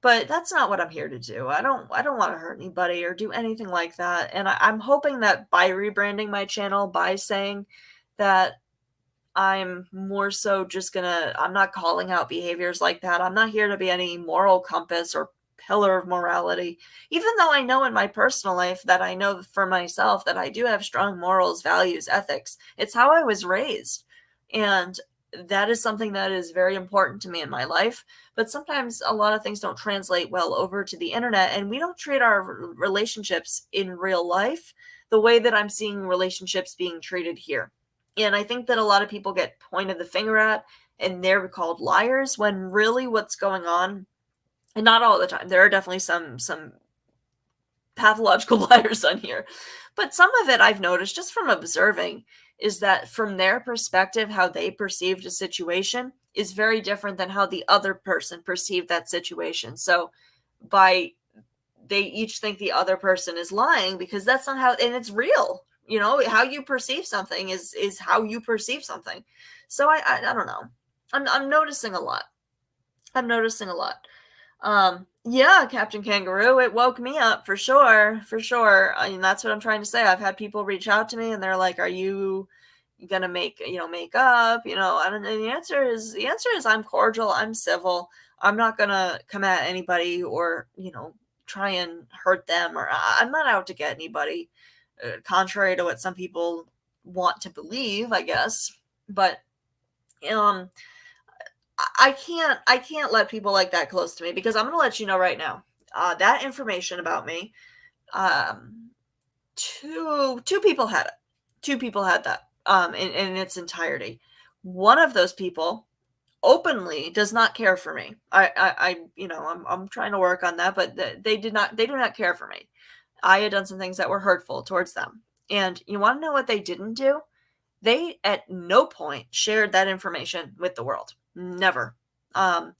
But that's not what I'm here to do. I don't want to hurt anybody or do anything like that. And I'm hoping that by rebranding my channel, by saying that I'm more so just I'm not calling out behaviors like that. I'm not here to be any moral compass or pillar of morality, even though I know in my personal life that I know for myself that I do have strong morals, values, ethics. It's how I was raised. And that is something that is very important to me in my life. But sometimes a lot of things don't translate well over to the internet, and we don't treat our relationships in real life the way that I'm seeing relationships being treated here. And I think that a lot of people get pointed the finger at and they're called liars when really what's going on, and not all the time, there are definitely some pathological liars on here, but some of it I've noticed just from observing is that from their perspective, how they perceived a situation is very different than how the other person perceived that situation. So they each think the other person is lying because that's not how, and it's real. How you perceive something is how you perceive something. So I don't know. I'm noticing a lot. I'm noticing a lot. Yeah, Captain Kangaroo, it woke me up for sure. For sure. I mean, that's what I'm trying to say. I've had people reach out to me and they're like, "Are you gonna make up?" I don't know. The answer is I'm cordial, I'm civil. I'm not gonna come at anybody or, try and hurt them, or I'm not out to get anybody. Contrary to what some people want to believe, I guess. But I can't let people like that close to me, because I'm going to let you know right now. That information about me, two people had it. Two people had that in its entirety. One of those people openly does not care for me. I'm trying to work on that, but they do not care for me. I had done some things that were hurtful towards them. And you want to know what they didn't do? They at no point shared that information with the world. Never. And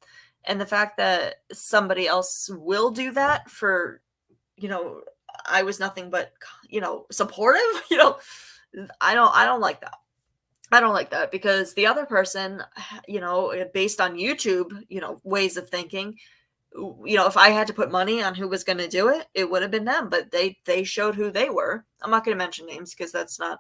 the fact that somebody else will do that for, I was nothing but, supportive, I don't like that. I don't like that, because the other person, based on YouTube, ways of thinking, if I had to put money on who was going to do it, it would have been them, but they showed who they were. I'm not going to mention names because that's not,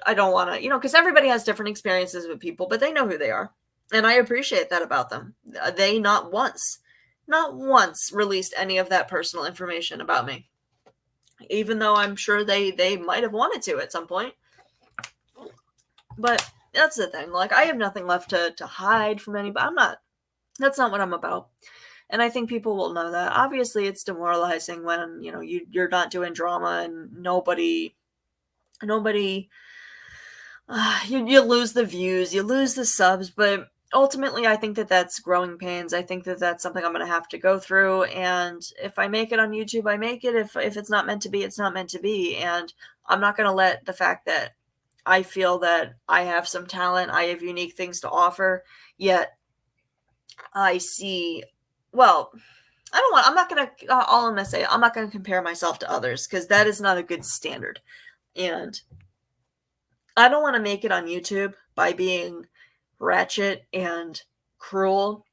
I don't want to, because everybody has different experiences with people, but they know who they are. And I appreciate that about them. They not once released any of that personal information about me, even though I'm sure they might have wanted to at some point. But that's the thing. Like, I have nothing left to hide from anybody. That's not what I'm about. And I think people will know that. Obviously, it's demoralizing when, you're not doing drama and nobody, you lose the views, you lose the subs, but ultimately I think that that's growing pains. I think that that's something I'm going to have to go through. And if I make it on YouTube, I make it. If it's not meant to be, it's not meant to be. And I'm not going to let the fact that I feel that I have some talent, I have unique things to offer, yet I see, well, I'm not going to, all I'm going to say, I'm not going to compare myself to others because that is not a good standard. And I don't want to make it on YouTube by being ratchet and cruel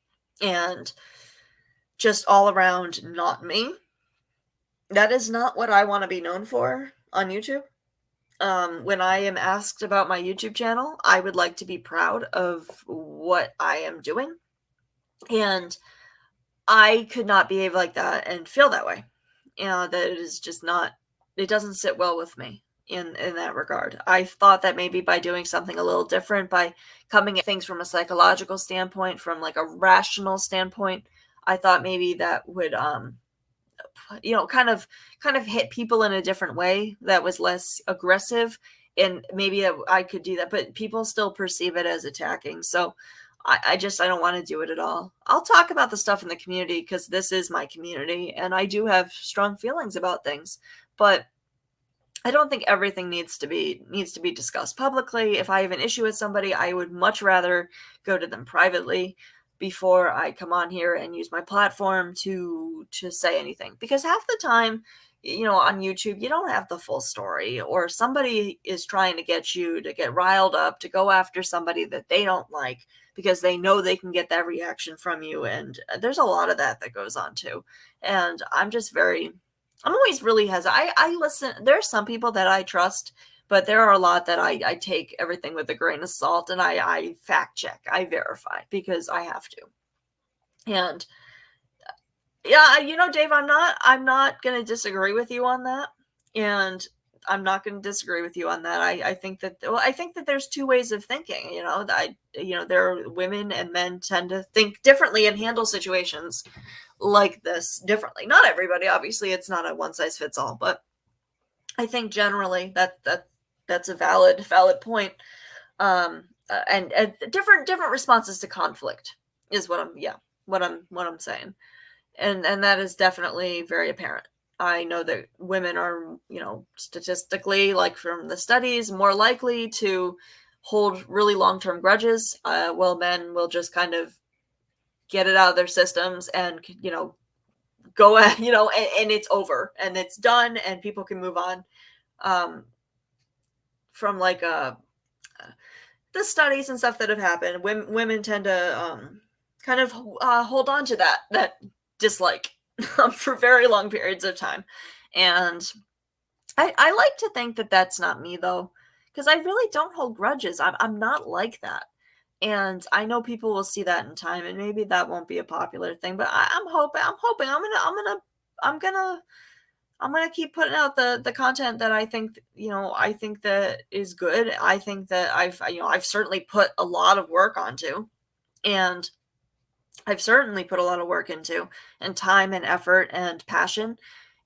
and just all around not me. That is not what I want to be known for on YouTube. When I am asked about my YouTube channel, I would like to be proud of what I am doing. And I could not behave like that and feel that way. That it is just not, it doesn't sit well with me in that regard. I thought that maybe by doing something a little different, by coming at things from a psychological standpoint, from like a rational standpoint, I thought maybe that would kind of hit people in a different way that was less aggressive, and maybe I could do that, but people still perceive it as attacking. So I don't want to do it at all. I'll talk about the stuff in the community because this is my community and I do have strong feelings about things, but I don't think everything needs to be discussed publicly. If I have an issue with somebody, I would much rather go to them privately before I come on here and use my platform to say anything. Because half the time, on YouTube, you don't have the full story, or somebody is trying to get you to get riled up to go after somebody that they don't like because they know they can get that reaction from you. And there's a lot of that goes on too. And I'm always really hesitant. I listen. There are some people that I trust, but there are a lot that I take everything with a grain of salt, and I fact check, I verify because I have to. And yeah, Dave, I'm not going to disagree with you on that, and I'm not going to disagree with you on that. I think that there's two ways of thinking. There are women and men tend to think differently and handle situations like this differently. Not everybody, obviously, it's not a one size fits all, but I think generally that's a valid point. And different responses to conflict is what I'm saying, and that is definitely very apparent. I know that women are, statistically, like from the studies, more likely to hold really long-term grudges, while men will just kind of get it out of their systems and, go at, and it's over and it's done and people can move on. From like the studies and stuff that have happened, women tend to kind of hold on to that dislike for very long periods of time. And I like to think that that's not me, though, because I really don't hold grudges. I'm not like that. And I know people will see that in time, and maybe that won't be a popular thing, but I'm hoping I'm gonna keep putting out the content that I think that is good. I think that I've certainly put a lot of work onto, and I've certainly put a lot of work into, and time and effort and passion,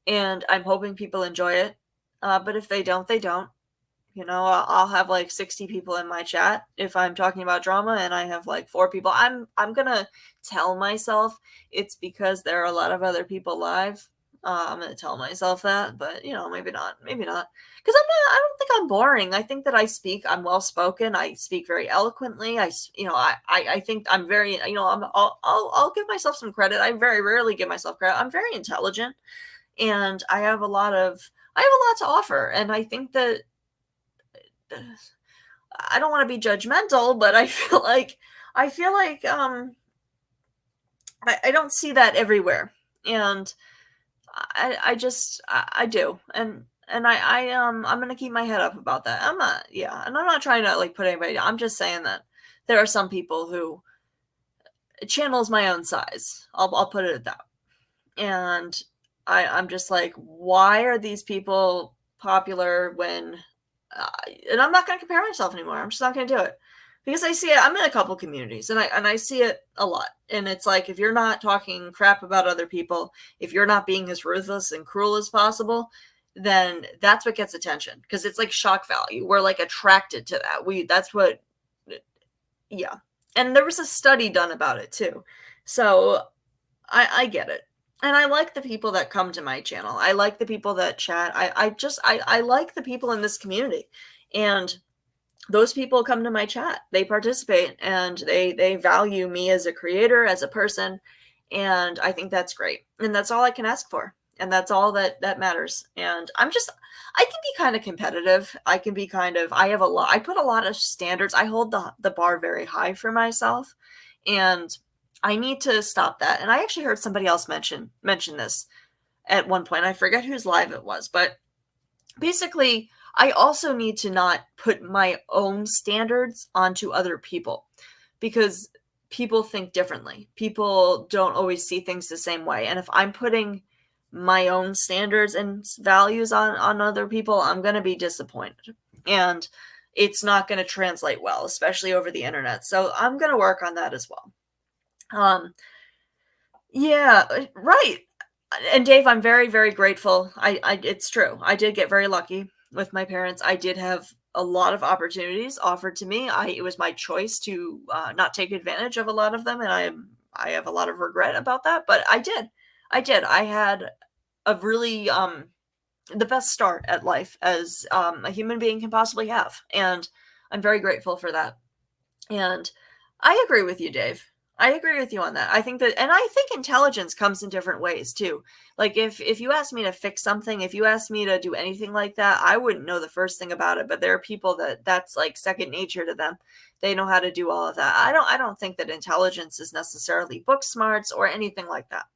and I'm hoping people enjoy it. But if they don't, they don't. I'll have like 60 people in my chat if I'm talking about drama, and I have like 4 people. I'm gonna tell myself it's because there are a lot of other people live. I'm gonna tell myself that, but maybe not, because I don't think I'm boring. I think that I'm well spoken. I speak very eloquently. I think I'm very, I'll give myself some credit. I very rarely give myself credit. I'm very intelligent, and I have a lot to offer, and I think that. I don't want to be judgmental, but I feel like I don't see that everywhere. And I do. And I'm gonna keep my head up about that. I'm not, yeah, and I'm not trying to like put anybody down. I'm just saying that there are some people who channel's my own size. I'll put it at that. And I'm just like, why are these people popular when uh, and I'm not going to compare myself anymore. I'm just not going to do it because I see it. I'm in a couple communities and I see it a lot. And it's like, if you're not talking crap about other people, if you're not being as ruthless and cruel as possible, then that's what gets attention, because it's like shock value. We're like attracted to that. That's what, yeah. And there was a study done about it too. So I get it. And I like the people that come to my channel. I like the people that chat. I like the people in this community. And those people come to my chat. They participate and they value me as a creator, as a person, and I think that's great. And that's all I can ask for. And that's all that matters. And I can be kind of competitive. I can be kind of I put a lot of standards. I hold the bar very high for myself. And I need to stop that. And I actually heard somebody else mention this at one point. I forget whose live it was, but basically, I also need to not put my own standards onto other people, because people think differently. People don't always see things the same way. And if I'm putting my own standards and values on other people, I'm going to be disappointed. And it's not going to translate well, especially over the internet. So I'm going to work on that as well. Um, yeah, right. And Dave, I'm very, very grateful. It's true. I did get very lucky with my parents. I did have a lot of opportunities offered to me. It was my choice to not take advantage of a lot of them, and I have a lot of regret about that. But I did. I did. I had a really the best start at life as a human being can possibly have, and I'm very grateful for that. And I agree with you, Dave. I agree with you on that. I think that, and I think intelligence comes in different ways too. Like if you ask me to fix something, if you ask me to do anything like that, I wouldn't know the first thing about it. But there are people that's like second nature to them. They know how to do all of that. I don't think that intelligence is necessarily book smarts or anything like that.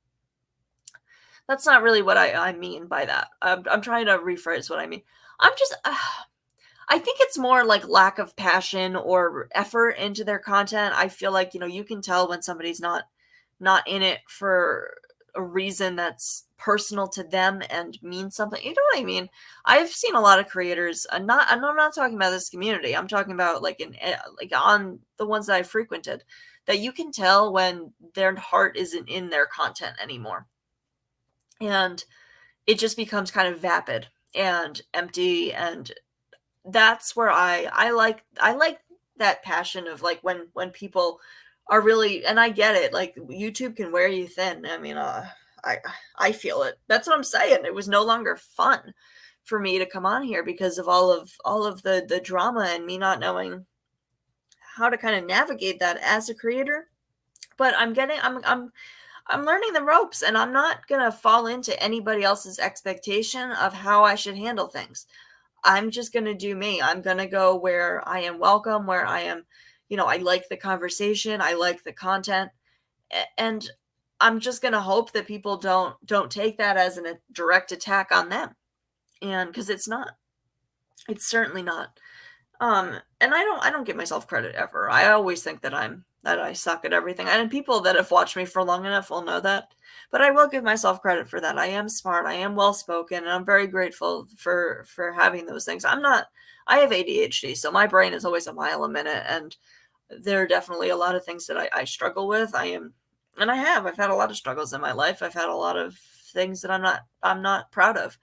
That's not really what I mean by that. I'm trying to rephrase what I mean. I'm just I think it's more like lack of passion or effort into their content. I feel like, you can tell when somebody's not in it for a reason that's personal to them and means something. You know what I mean? I've seen a lot of creators, and I'm not talking about this community. I'm talking about like like on the ones that I frequented, that you can tell when their heart isn't in their content anymore. And it just becomes kind of vapid and empty, and that's where I like that passion of like when people are really, and I get it, like YouTube can wear you thin. I mean, I I feel it. That's what I'm saying. It was no longer fun for me to come on here because of all of the drama and me not knowing how to kind of navigate that as a creator. But I'm learning the ropes, and I'm not going to fall into anybody else's expectation of how I should handle things. I'm just going to do me. I'm going to go where I am welcome, where I am, I like the conversation, I like the content, and I'm just going to hope that people don't take that as a direct attack on them. And because it's not. It's certainly not. And I don't give myself credit ever. I always think that I suck at everything. And people that have watched me for long enough will know that. But I will give myself credit for that. I am smart, I am well spoken, and I'm very grateful for having those things. I have ADHD, so my brain is always a mile a minute, and there are definitely a lot of things that I struggle with. I've had a lot of struggles in my life. I've had a lot of things that I'm not proud of.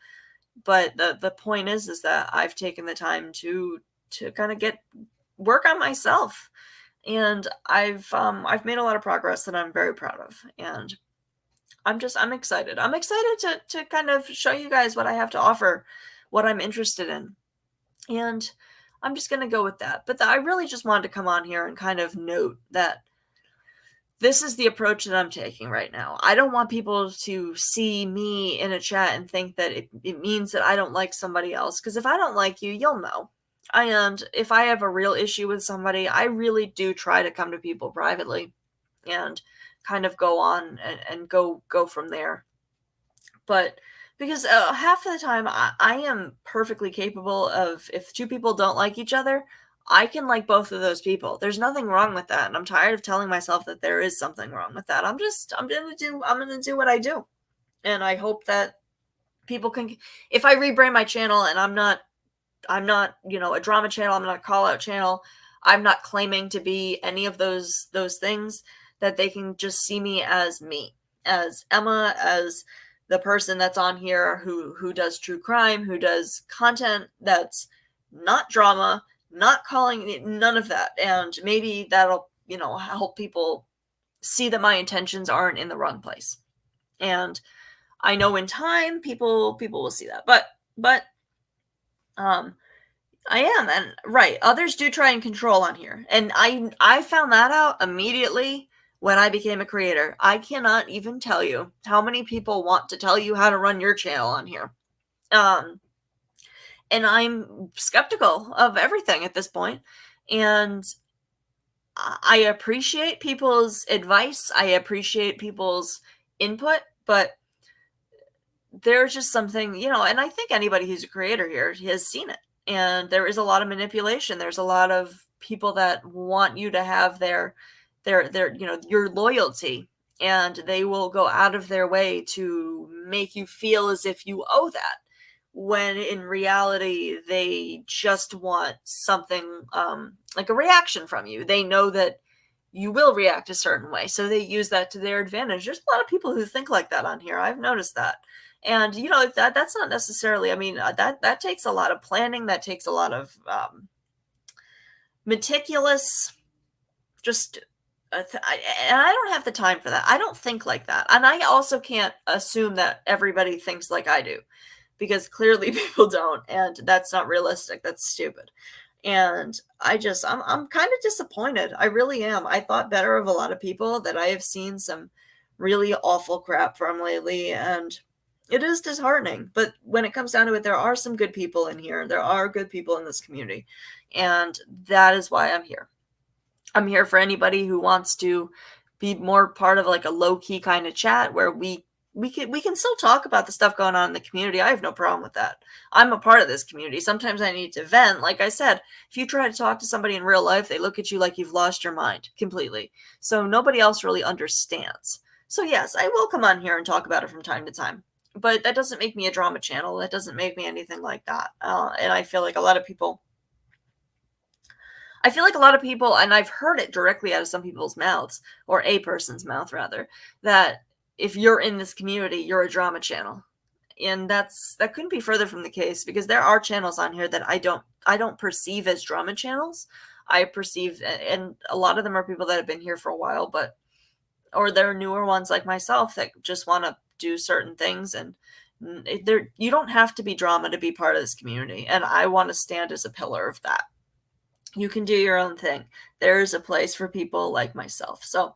But the point is that I've taken the time to kind of get work on myself, and I've made a lot of progress that I'm very proud of, and I'm excited. I'm excited to kind of show you guys what I have to offer, what I'm interested in, and I'm just gonna go with that. But I really just wanted to come on here and kind of note that this is the approach that I'm taking right now. I don't want people to see me in a chat and think that it means that I don't like somebody else. Because if I don't like you, you'll know. And if I have a real issue with somebody, I really do try to come to people privately and kind of go on and go from there. But because half of the time I am perfectly capable of, if two people don't like each other, I can like both of those people. There's nothing wrong with that. And I'm tired of telling myself that there is something wrong with that. I'm gonna do what I do. And I hope that people can, if I rebrand my channel and I'm not, a drama channel, I'm not a call out channel, I'm not claiming to be any of those things, that they can just see me, as Emma, as the person that's on here who does true crime, who does content that's not drama, not calling, none of that. And maybe that'll, help people see that my intentions aren't in the wrong place. And I know in time people will see that. But um I am, and right, others do try and control on here. And I found that out immediately when I became a creator. I cannot even tell you how many people want to tell you how to run your channel on here. Um and I'm skeptical of everything at this point. And I appreciate people's advice. I appreciate people's input, but there's just something, and I think anybody who's a creator here has seen it. And there is a lot of manipulation. There's a lot of people that want you to have their your loyalty, and they will go out of their way to make you feel as if you owe that, when in reality they just want something, like a reaction from you. They know that you will react a certain way, so they use that to their advantage. There's a lot of people who think like that on here. I've noticed that. And that's not necessarily, I mean, that takes a lot of planning, that takes a lot of meticulous, just and I don't have the time for that. I don't think like that. And I also can't assume that everybody thinks like I do, because clearly people don't, and that's not realistic. That's stupid. And I'm kind of disappointed. I really am. I thought better of a lot of people that I have seen some really awful crap from lately, and it is disheartening. But when it comes down to it, there are some good people in here. There are good people in this community, and that is why I'm here. I'm here for anybody who wants to be more part of like a low-key kind of chat where we can still talk about the stuff going on in the community. I have no problem with that. I'm a part of this community. Sometimes I need to vent. Like I said, if you try to talk to somebody in real life, they look at you like you've lost your mind completely. So nobody else really understands. So yes, I will come on here and talk about it from time to time. But that doesn't make me a drama channel. That doesn't make me anything like that. And I feel like a lot of people, and I've heard it directly out of some people's mouths, or a person's mouth rather, that if you're in this community, you're a drama channel. And that couldn't be further from the case, because there are channels on here that I don't perceive as drama channels. I perceive, and a lot of them are people that have been here for a while, or they're newer ones like myself that just want to do certain things. And you don't have to be drama to be part of this community. And I want to stand as a pillar of that. You can do your own thing. There's a place for people like myself. So,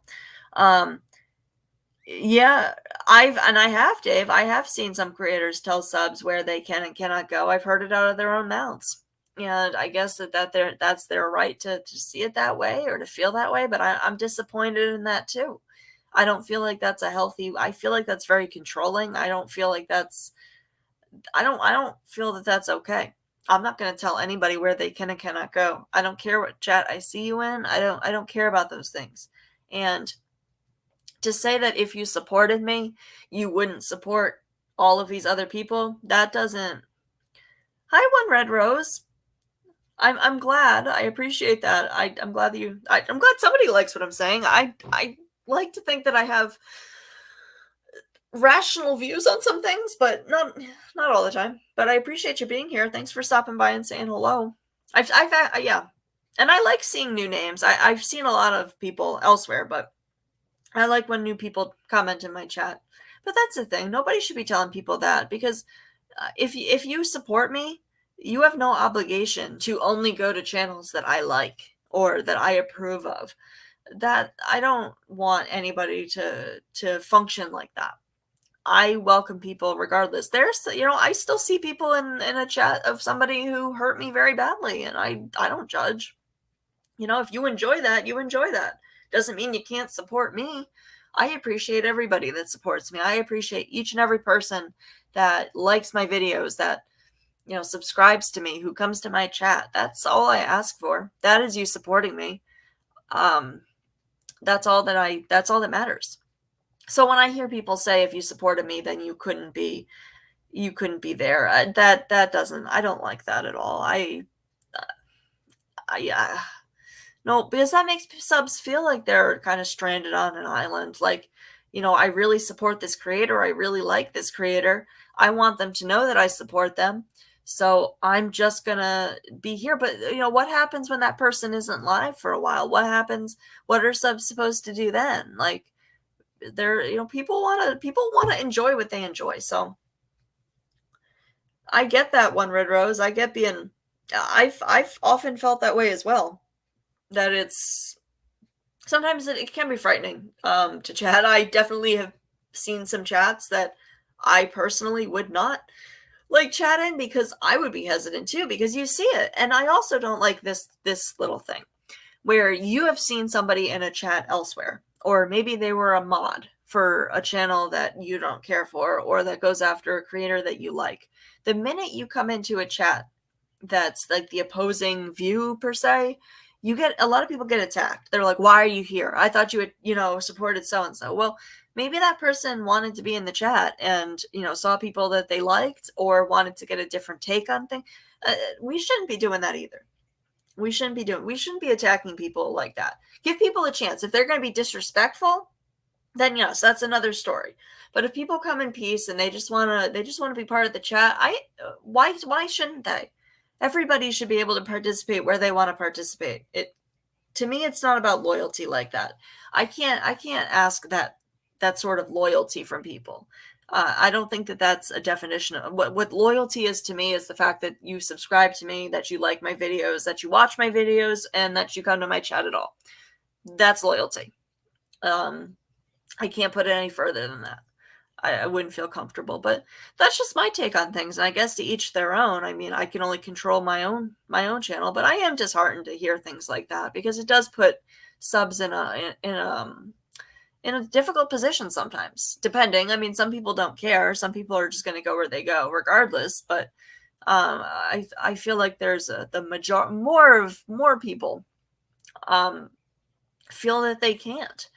yeah, Dave, I have seen some creators tell subs where they can and cannot go. I've heard it out of their own mouths. And I guess that's their right to see it that way or to feel that way. But I'm disappointed in that too. I don't feel like that's I feel like that's very controlling. I don't feel that that's okay. I'm not going to tell anybody where they can and cannot go. I don't care what chat I see you in. I don't care about those things. And to say that if you supported me, you wouldn't support all of these other people, that doesn't. Hi, One Red Rose. I'm glad. I appreciate that. I'm glad I'm glad somebody likes what I'm saying. I like to think that I have rational views on some things, but not all the time. But I appreciate you being here. Thanks for stopping by and saying hello. Yeah, and I like seeing new names. I've seen a lot of people elsewhere, but I like when new people comment in my chat. But that's the thing. Nobody should be telling people that, because if you support me, you have no obligation to only go to channels that I like or that I approve of. That I don't want anybody to function like that. I welcome people regardless. I still see people in a chat of somebody who hurt me very badly, and I don't judge. If you enjoy that, you enjoy that. Doesn't mean you can't support me. I appreciate everybody that supports me. I appreciate each and every person that likes my videos, that, subscribes to me, who comes to my chat. That's all I ask for. That is you supporting me. Um, that's all that matters. So when I hear people say, if you supported me, then you couldn't be there. That doesn't, I don't like that at all. Yeah. No, because that makes subs feel like they're kind of stranded on an island. Like, I really support this creator. I really like this creator. I want them to know that I support them. So I'm just gonna be here. But what happens when that person isn't live for a while? What happens? What are subs supposed to do then? Like, people wanna enjoy what they enjoy. So I get that, One Red Rose. I get being. I've often felt that way as well. That it's sometimes it can be frightening to chat. I definitely have seen some chats that I personally would not like chat in, because I would be hesitant too, because you see it. And I also don't like this little thing where you have seen somebody in a chat elsewhere, or maybe they were a mod for a channel that you don't care for, or that goes after a creator that you like. The minute you come into a chat that's like the opposing view per se, you get a lot of people get attacked. They're like, "Why are you here? I thought you had, supported so and so." Well, maybe that person wanted to be in the chat and, saw people that they liked, or wanted to get a different take on things. We shouldn't be doing that either. We shouldn't be attacking people like that. Give people a chance. If they're going to be disrespectful, then yes, that's another story. But if people come in peace and they just want to be part of the chat, why shouldn't they? Everybody should be able to participate where they want to participate. To me, it's not about loyalty like that. I can't ask that sort of loyalty from people. I don't think that that's a definition of what loyalty is to me. Is the fact that you subscribe to me, that you like my videos, that you watch my videos, and that you come to my chat at all. That's loyalty. Um, I can't put it any further than that. I wouldn't feel comfortable, but that's just my take on things. And I guess to each their own. I mean, I can only control my own channel, but I am disheartened to hear things like that, because it does put subs in a difficult position sometimes. Depending, I mean, some people don't care. Some people are just going to go where they go, regardless. But I feel like there's more people feel that they can't.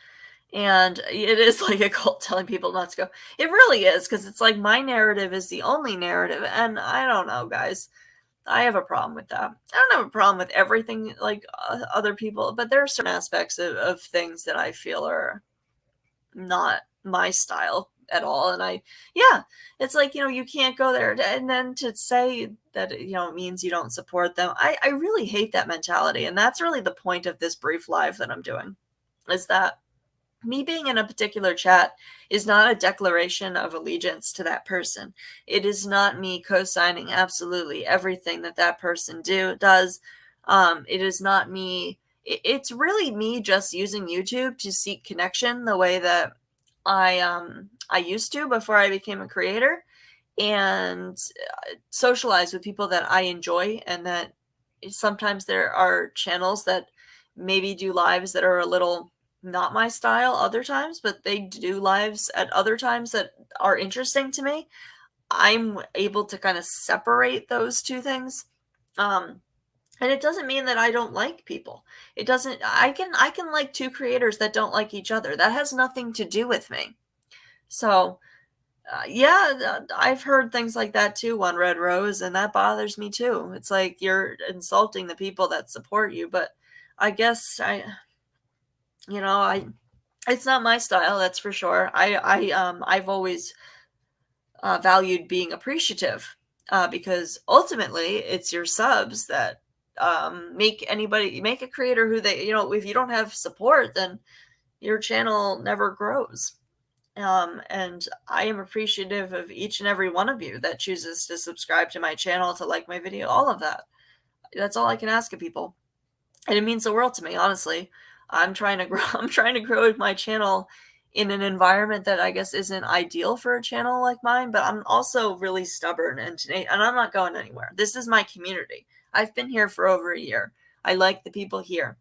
And it is like a cult telling people not to go. It really is, because it's like my narrative is the only narrative. And I don't know, guys. I have a problem with that. I don't have a problem with everything like other people, but there are certain aspects of things that I feel are not my style at all. And yeah, it's like, you can't go there. And then to say that, it means you don't support them. I really hate that mentality. And that's really the point of this brief live that I'm doing, is that me being in a particular chat is not a declaration of allegiance to that person. It is not me co-signing absolutely everything that person does. It is not me. It's really me just using YouTube to seek connection the way that I used to before I became a creator, and socialize with people that I enjoy, and that sometimes there are channels that maybe do lives that are a little not my style other times, but they do lives at other times that are interesting to me. I'm able to kind of separate those two things. And it doesn't mean that I don't like people. It doesn't I can like two creators that don't like each other. That has nothing to do with me. So, yeah, I've heard things like that too, One Red Rose, and that bothers me too. It's like you're insulting the people that support you, but I guess I it's not my style, that's for sure. I've always valued being appreciative, because ultimately it's your subs that make a creator who they, if you don't have support, then your channel never grows. And I am appreciative of each and every one of you that chooses to subscribe to my channel, to like my video, all of that. That's all I can ask of people. And it means the world to me, honestly. I'm trying to grow I'm trying to grow my channel in an environment that I guess isn't ideal for a channel like mine, but I'm also really stubborn and tenacious, and I'm not going anywhere. This is my community. I've been here for over a year. I like the people here,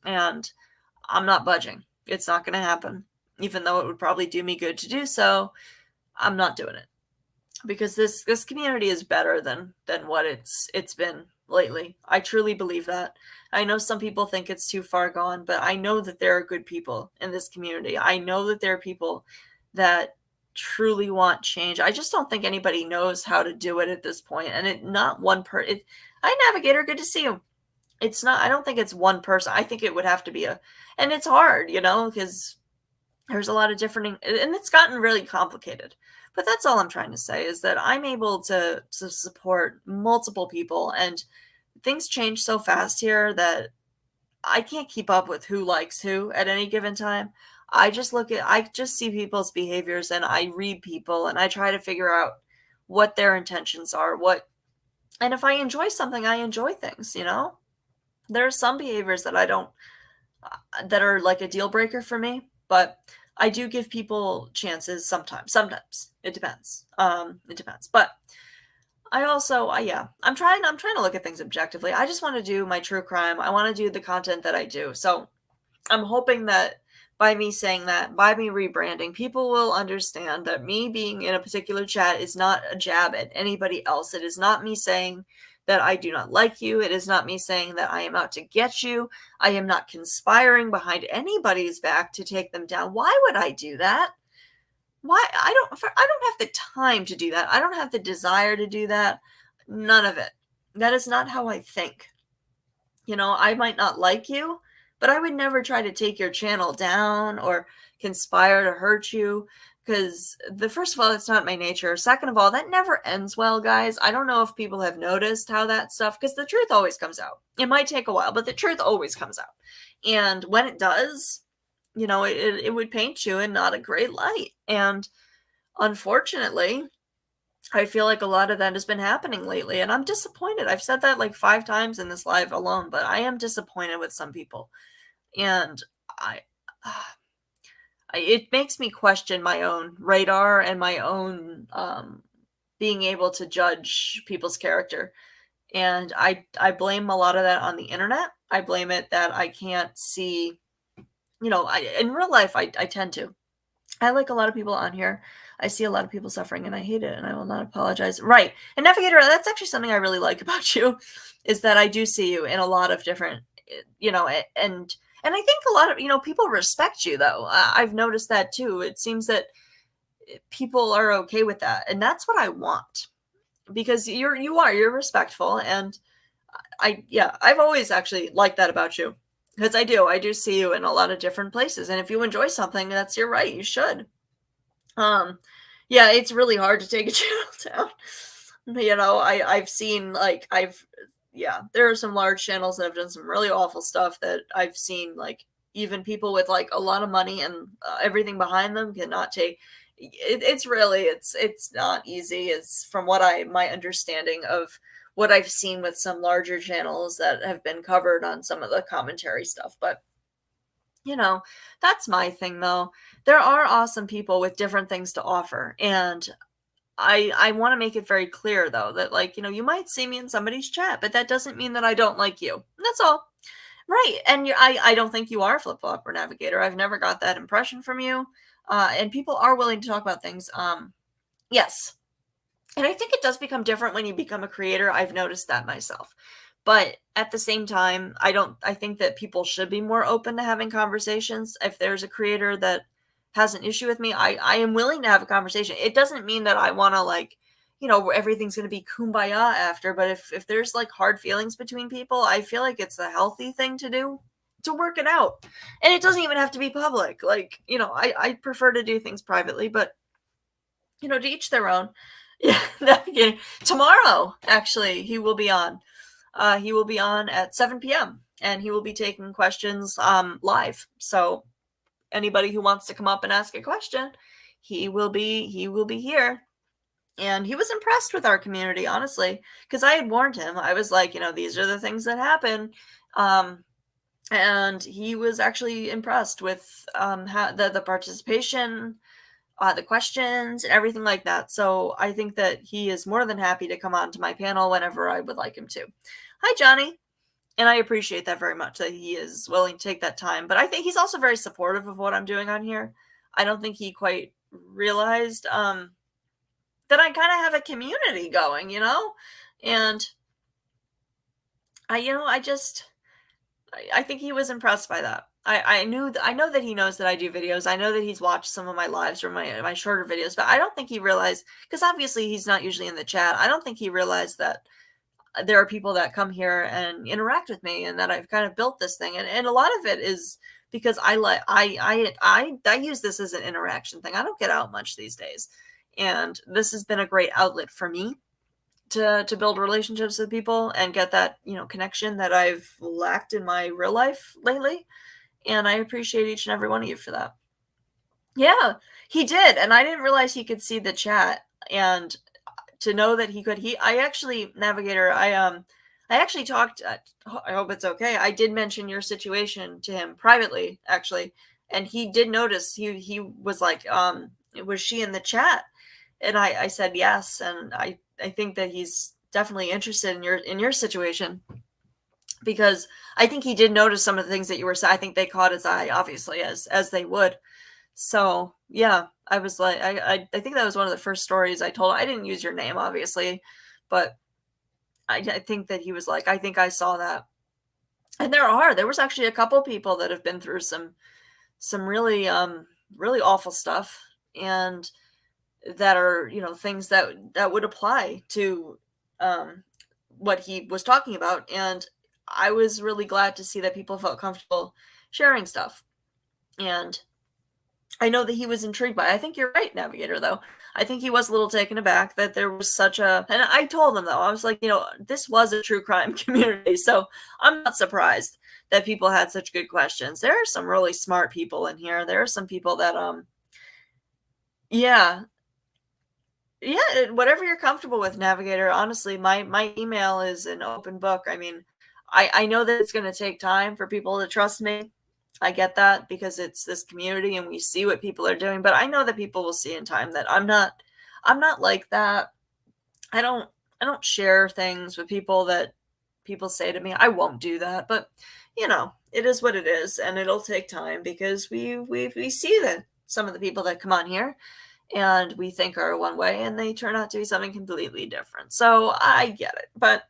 and I'm not budging. It's not going to happen. even though it would probably do me good to do so. I'm not doing it because this community is better than what it's been lately. I truly believe that. I know some people think it's too far gone, but I know that there are good people in this community. I know that there are people that truly want change. I just don't think anybody knows how to do it at this point. And it not one per it Hi Navigator, good to see you. It's not I don't think it's one person. I think it would have to be a and it's hard, because there's a lot of different and it's gotten really complicated. But that's all I'm trying to say is that I'm able to support multiple people, and things change so fast here that I can't keep up with who likes who at any given time. I just see people's behaviors and I read people and I try to figure out what their intentions are, and if I enjoy something, I enjoy things. There are some behaviors that I don't that are like a deal breaker for me, but I do give people chances sometimes. Sometimes it depends. It depends. But yeah, I'm trying to look at things objectively. I just want to do my true crime. I want to do the content that I do. So I'm hoping that by me saying that, by me rebranding, people will understand that me being in a particular chat is not a jab at anybody else. It is not me saying that I do not like you. It is not me saying that I am out to get you. I am not conspiring behind anybody's back to take them down. Why would I do that? Why? I don't have the time to do that. I don't have the desire to do that. None of it. That is not how I think. I might not like you, but I would never try to take your channel down or conspire to hurt you because first of all, that's not my nature. Second of all, that never ends well, guys. I don't know if people have noticed how that stuff, because the truth always comes out. It might take a while, but the truth always comes out. And when it does, it would paint you in not a great light. And unfortunately, I feel like a lot of that has been happening lately, and I'm disappointed. I've said that like 5 times in this live alone, but I am disappointed with some people. And I it makes me question my own radar and my own being able to judge people's character. And I blame a lot of that on the internet. I blame it that I can't see, in real life I tend to. I like a lot of people on here. I see a lot of people suffering and I hate it and I will not apologize. Right. And Navigator, that's actually something I really like about you is that I do see you in a lot of different, and I think a lot of, people respect you though. I've noticed that too. It seems that people are okay with that. And that's what I want because you're respectful. And I've always actually liked that about you. Because I do see you in a lot of different places. And if you enjoy something, that's your right. You should. Yeah, it's really hard to take a channel down. I've seen there are some large channels that have done some really awful stuff that I've seen, like even people with like a lot of money and everything behind them cannot take. It's not easy. It's from my understanding of what I've seen with some larger channels that have been covered on some of the commentary stuff. But, that's my thing though. There are awesome people with different things to offer. And I want to make it very clear though that you might see me in somebody's chat, but that doesn't mean that I don't like you. That's all. Right. And I don't think you are Flip Flopper Navigator. I've never got that impression from you. And people are willing to talk about things. Yes. And I think it does become different when you become a creator. I've noticed that myself. But at the same time, I think that people should be more open to having conversations. If there's a creator that has an issue with me, I am willing to have a conversation. It doesn't mean that I want to everything's going to be kumbaya after. But if there's like hard feelings between people, I feel like it's a healthy thing to do to work it out. And it doesn't even have to be public. I prefer to do things privately, but to each their own. Yeah, Navigator. Tomorrow, actually, he will be on. He will be on at 7 p.m. and he will be taking questions live. So anybody who wants to come up and ask a question, he will be here. And he was impressed with our community, honestly, because I had warned him. I was like, these are the things that happen. And he was actually impressed with how the participation, the questions and everything like that. So I think that he is more than happy to come on to my panel whenever I would like him to. Hi, Johnny. And I appreciate that very much that he is willing to take that time. But I think he's also very supportive of what I'm doing on here. I don't think he quite realized that I kind of have a community going, and I just I think he was impressed by that. I know that he knows that I do videos. I know that he's watched some of my lives or my shorter videos, but I don't think he realized, because obviously he's not usually in the chat. I don't think he realized that there are people that come here and interact with me, and that I've kind of built this thing, and a lot of it is because I use this as an interaction thing. I don't get out much these days, and this has been a great outlet for me to build relationships with people and get that connection that I've lacked in my real life lately. And I appreciate each and every one of you for that. Yeah, he did, and I didn't realize he could see the chat, and to know that he could, I actually, Navigator, I actually talked, I hope it's okay. I did mention your situation to him privately, actually, and he did notice. He was like, was she in the chat? And I said yes, and I think that he's definitely interested in your situation, because I think he did notice some of the things that you were saying. I think they caught his eye, obviously, as they would. So yeah, I was like, I think that was one of the first stories I told. I didn't use your name, obviously, but I think that he was like, I think I saw that. And there was actually a couple people that have been through some really really awful stuff, and that are things that would apply to what he was talking about. And I was really glad to see that people felt comfortable sharing stuff. And I know that he was intrigued by it. I think you're right, Navigator, though. I think he was a little taken aback that there was such a, and I told him, though, I was like, this was a true crime community, so I'm not surprised that people had such good questions. There are some really smart people in here. There are some people that yeah, yeah, whatever you're comfortable with, Navigator. Honestly, my email is an open book. I mean, I know that it's going to take time for people to trust me. I get that, because it's this community and we see what people are doing, but I know that people will see in time that I'm not like that. I don't share things with people that people say to me. I won't do that, but it is what it is, and it'll take time, because we see that some of the people that come on here and we think are one way, and they turn out to be something completely different. So I get it, but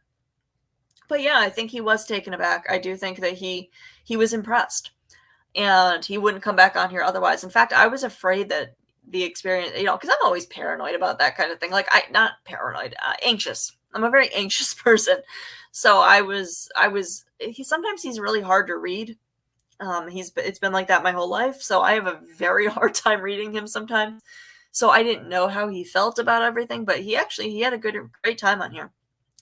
yeah, I think he was taken aback. I do think that he was impressed, and he wouldn't come back on here otherwise. In fact, I was afraid that the experience, because I'm always paranoid about that kind of thing. Like, not paranoid, anxious. I'm a very anxious person. So sometimes he's really hard to read. It's been like that my whole life. So I have a very hard time reading him sometimes. So I didn't know how he felt about everything, but he had a great time on here.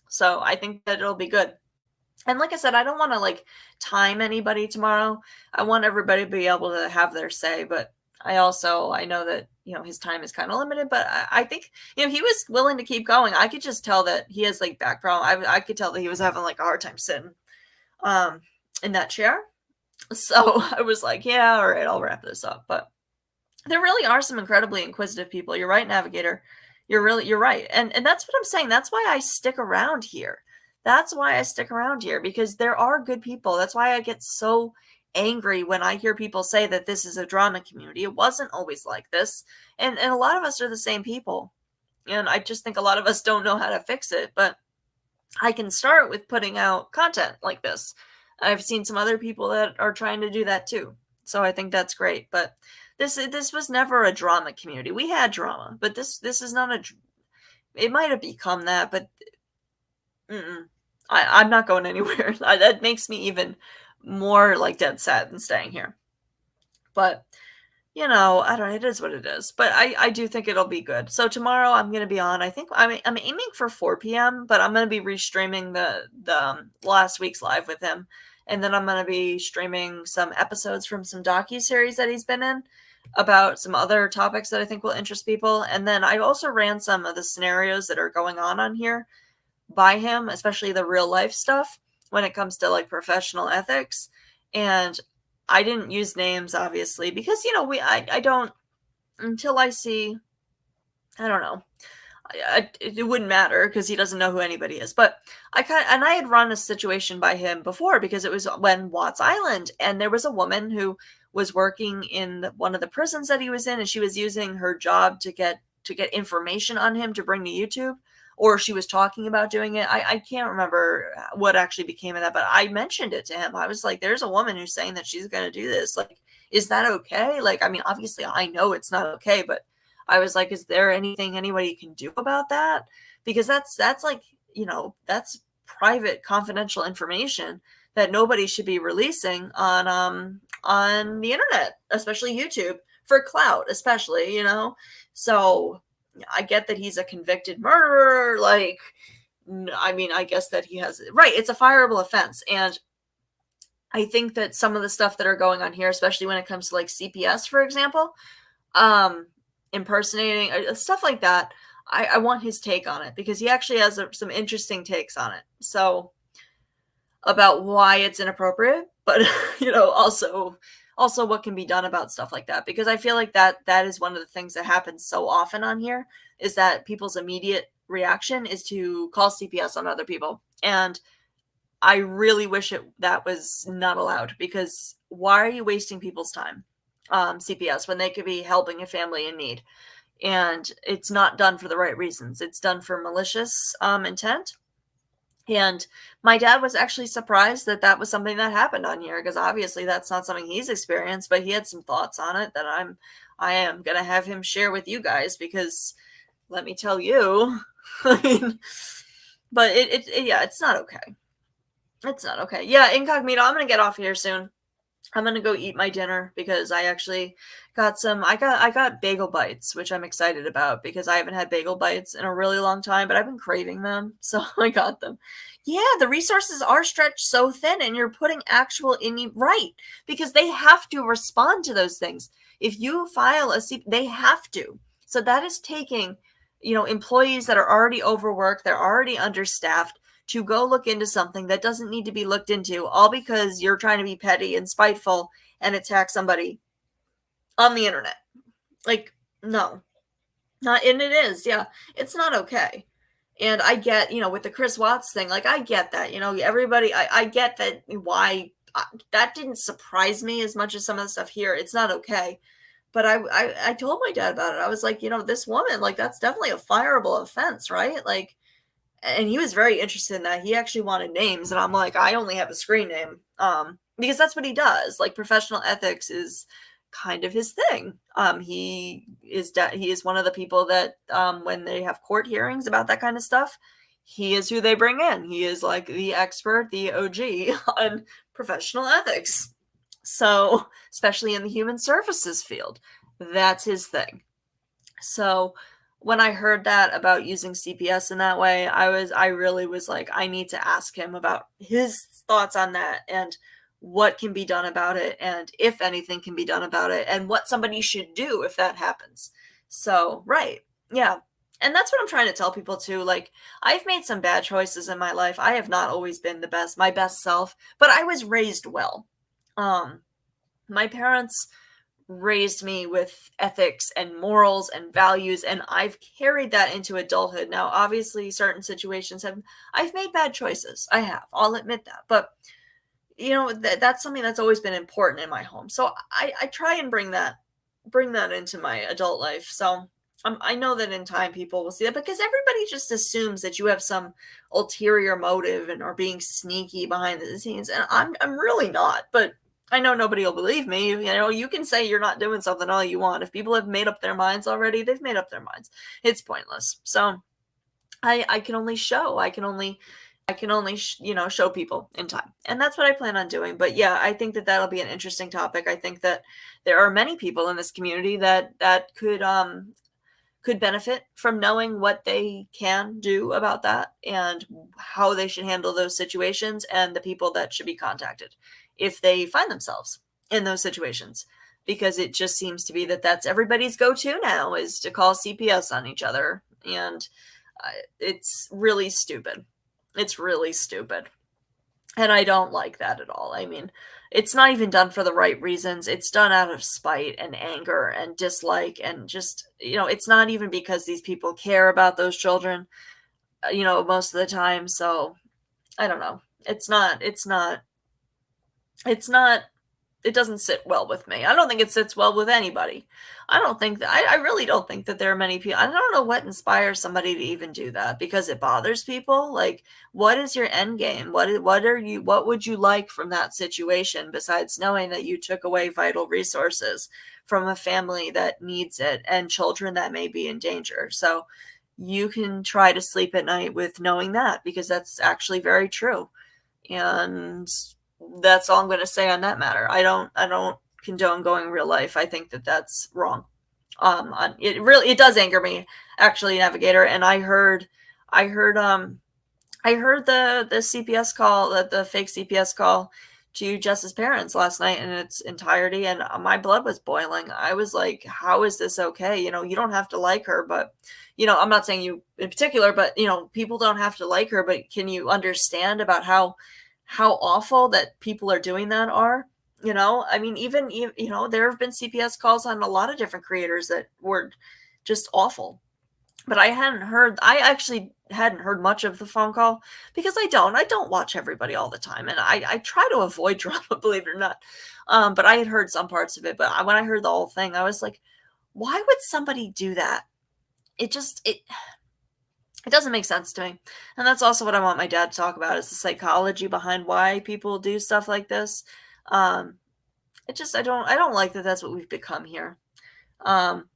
So I think that it'll be good. And like I said, I don't want to like time anybody tomorrow. I want everybody to be able to have their say, but I know that, his time is kind of limited, but I think, he was willing to keep going. I could just tell that he has like back problem. I could tell that he was having like a hard time sitting in that chair. So I was like, yeah, all right, I'll wrap this up. But there really are some incredibly inquisitive people. You're right, Navigator. You're right. And that's what I'm saying. That's why I stick around here. That's why I stick around here, because there are good people. That's why I get so angry when I hear people say that this is a drama community. It wasn't always like this. And a lot of us are the same people. And I just think a lot of us don't know how to fix it. But I can start with putting out content like this. I've seen some other people that are trying to do that too. So I think that's great. But this was never a drama community. We had drama, but this is not it might have become that, but I'm not going anywhere. That makes me even more like dead set than staying here. But I don't know, it is what it is. But I do think it'll be good. So tomorrow I'm going to be on. I think I'm aiming for 4 p.m., but I'm going to be restreaming the last week's live with him. And then I'm going to be streaming some episodes from some docu-series that he's been in about some other topics that I think will interest people. And then I also ran some of the scenarios that are going on here by him, especially the real life stuff when it comes to like professional ethics. And I didn't use names, obviously, because I don't, until I see, I don't know, it wouldn't matter because he doesn't know who anybody is. But I had run a situation by him before, because it was when Watts Island, and there was a woman who was working in one of the prisons that he was in, and she was using her job to get information on him to bring to YouTube, or she was talking about doing it. I can't remember what actually became of that, but I mentioned it to him. I was like, there's a woman who's saying that she's going to do this. Like, is that okay? Like, I mean, obviously I know it's not okay, but I was like, is there anything anybody can do about that? Because that's like, that's private, confidential information that nobody should be releasing on the internet, especially YouTube, for clout, especially, So I get that he's a convicted murderer. Like, I mean, I guess that he has, right, it's a fireable offense. And I think that some of the stuff that are going on here, especially when it comes to like CPS, for example, um, impersonating, stuff like that, I want his take on it, because he actually has some interesting takes on it. So, about why it's inappropriate, but also what can be done about stuff like that, because I feel like that is one of the things that happens so often on here, is that people's immediate reaction is to call CPS on other people. And I really wish that was not allowed, because why are you wasting people's time, CPS, when they could be helping a family in need? And it's not done for the right reasons. It's done for malicious intent. And my dad was actually surprised that that was something that happened on here, because obviously that's not something he's experienced, but he had some thoughts on it that I am going to have him share with you guys, because let me tell you, I mean, but yeah, it's not okay. It's not okay. Yeah, incognito, I'm going to get off here soon. I'm gonna go eat my dinner, because I actually got I got bagel bites, which I'm excited about, because I haven't had bagel bites in a really long time, but I've been craving them, so I got them. Yeah, the resources are stretched so thin, and you're putting actual in you, right, because they have to respond to those things. If you file they have to. So that is taking, employees that are already overworked, they're already understaffed, to go look into something that doesn't need to be looked into, all because you're trying to be petty and spiteful and attack somebody on the internet. Like, no. Not, and it is, yeah. It's not okay. And I get, with the Chris Watts thing, like, I get that, everybody, I get that, why, that didn't surprise me as much as some of the stuff here. It's not okay. But I told my dad about it. I was like, this woman, like, that's definitely a fireable offense, right? Like, and he was very interested in that. He actually wanted names, and I'm like, I only have a screen name, because that's what he does. Like, professional ethics is kind of his thing. He is one of the people that, when they have court hearings about that kind of stuff, he is who they bring in. He is like the expert, the OG on professional ethics. So, especially in the human services field, that's his thing. So, when I heard that about using CPS in that way, I really was like, I need to ask him about his thoughts on that, and what can be done about it, and if anything can be done about it, and what somebody should do if that happens. So, right. Yeah. And that's what I'm trying to tell people too. Like, I've made some bad choices in my life. I have not always been my best self, but I was raised well. My parents raised me with ethics and morals and values, and I've carried that into adulthood. Now, obviously, certain situations I've made bad choices. I have. I'll admit that. But that's something that's always been important in my home. So I try and bring that into my adult life. So I know that in time people will see that, because everybody just assumes that you have some ulterior motive and are being sneaky behind the scenes, and I'm really not. But I know nobody will believe me. You can say you're not doing something all you want. If people have made up their minds already, they've made up their minds. It's pointless. So I can only show. I can only show people in time. And that's what I plan on doing. But yeah, I think that that'll be an interesting topic. I think that there are many people in this community that could benefit from knowing what they can do about that, and how they should handle those situations, and the people that should be contacted if they find themselves in those situations, because it just seems to be that that's everybody's go-to now, is to call CPS on each other. And it's really stupid. It's really stupid. And I don't like that at all. I mean, it's not even done for the right reasons. It's done out of spite and anger and dislike, and just, it's not even because these people care about those children, most of the time. So I don't know. It's not It doesn't sit well with me. I don't think it sits well with anybody. I don't think that I really don't think that there are many people. I don't know what inspires somebody to even do that because it bothers people. Like, what is your end game? What would you like from that situation besides knowing that you took away vital resources from a family that needs it and children that may be in danger? So you can try to sleep at night with knowing that because that's actually very true. And that's all I'm going to say on that matter. I don't condone going real life. I think that that's wrong. It does anger me actually, Navigator. And I heard the CPS call, the fake CPS call to Jess's parents last night in its entirety, and my blood was boiling. I was like, "How is this okay?" You don't have to like her, but I'm not saying you in particular, but people don't have to like her. But can you understand about how awful that people are doing that are? I mean, even there have been CPS calls on a lot of different creators that were just awful, but I actually hadn't heard much of the phone call because I don't watch everybody all the time, and I try to avoid drama, believe it or not. But I had heard some parts of it, but when I heard the whole thing, I was like, why would somebody do that? It doesn't make sense to me. And that's also what I want my dad to talk about is the psychology behind why people do stuff like this. Um, I don't like that that's what we've become here. Um,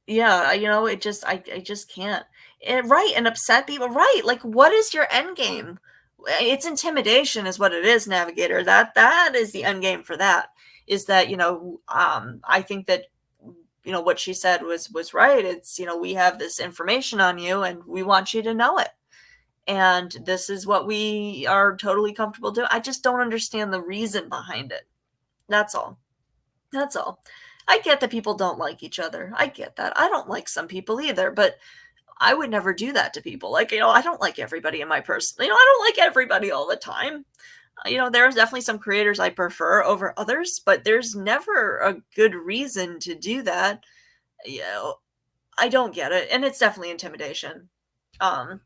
Yeah, I just can't. And right, and upset people. Right. Like, what is your end game? It's intimidation is what it is, Navigator. That is the end game for that. Is that, I think that what she said was right. It's, we have this information on you and we want you to know it. And this is what we are totally comfortable doing. I just don't understand the reason behind it. That's all. That's all. I get that people don't like each other. I get that. I don't like some people either, but I would never do that to people. Like, I don't like everybody in my person. I don't like everybody all the time. There's definitely some creators I prefer over others, but there's never a good reason to do that. You know, I don't get it. And it's definitely intimidation. Um,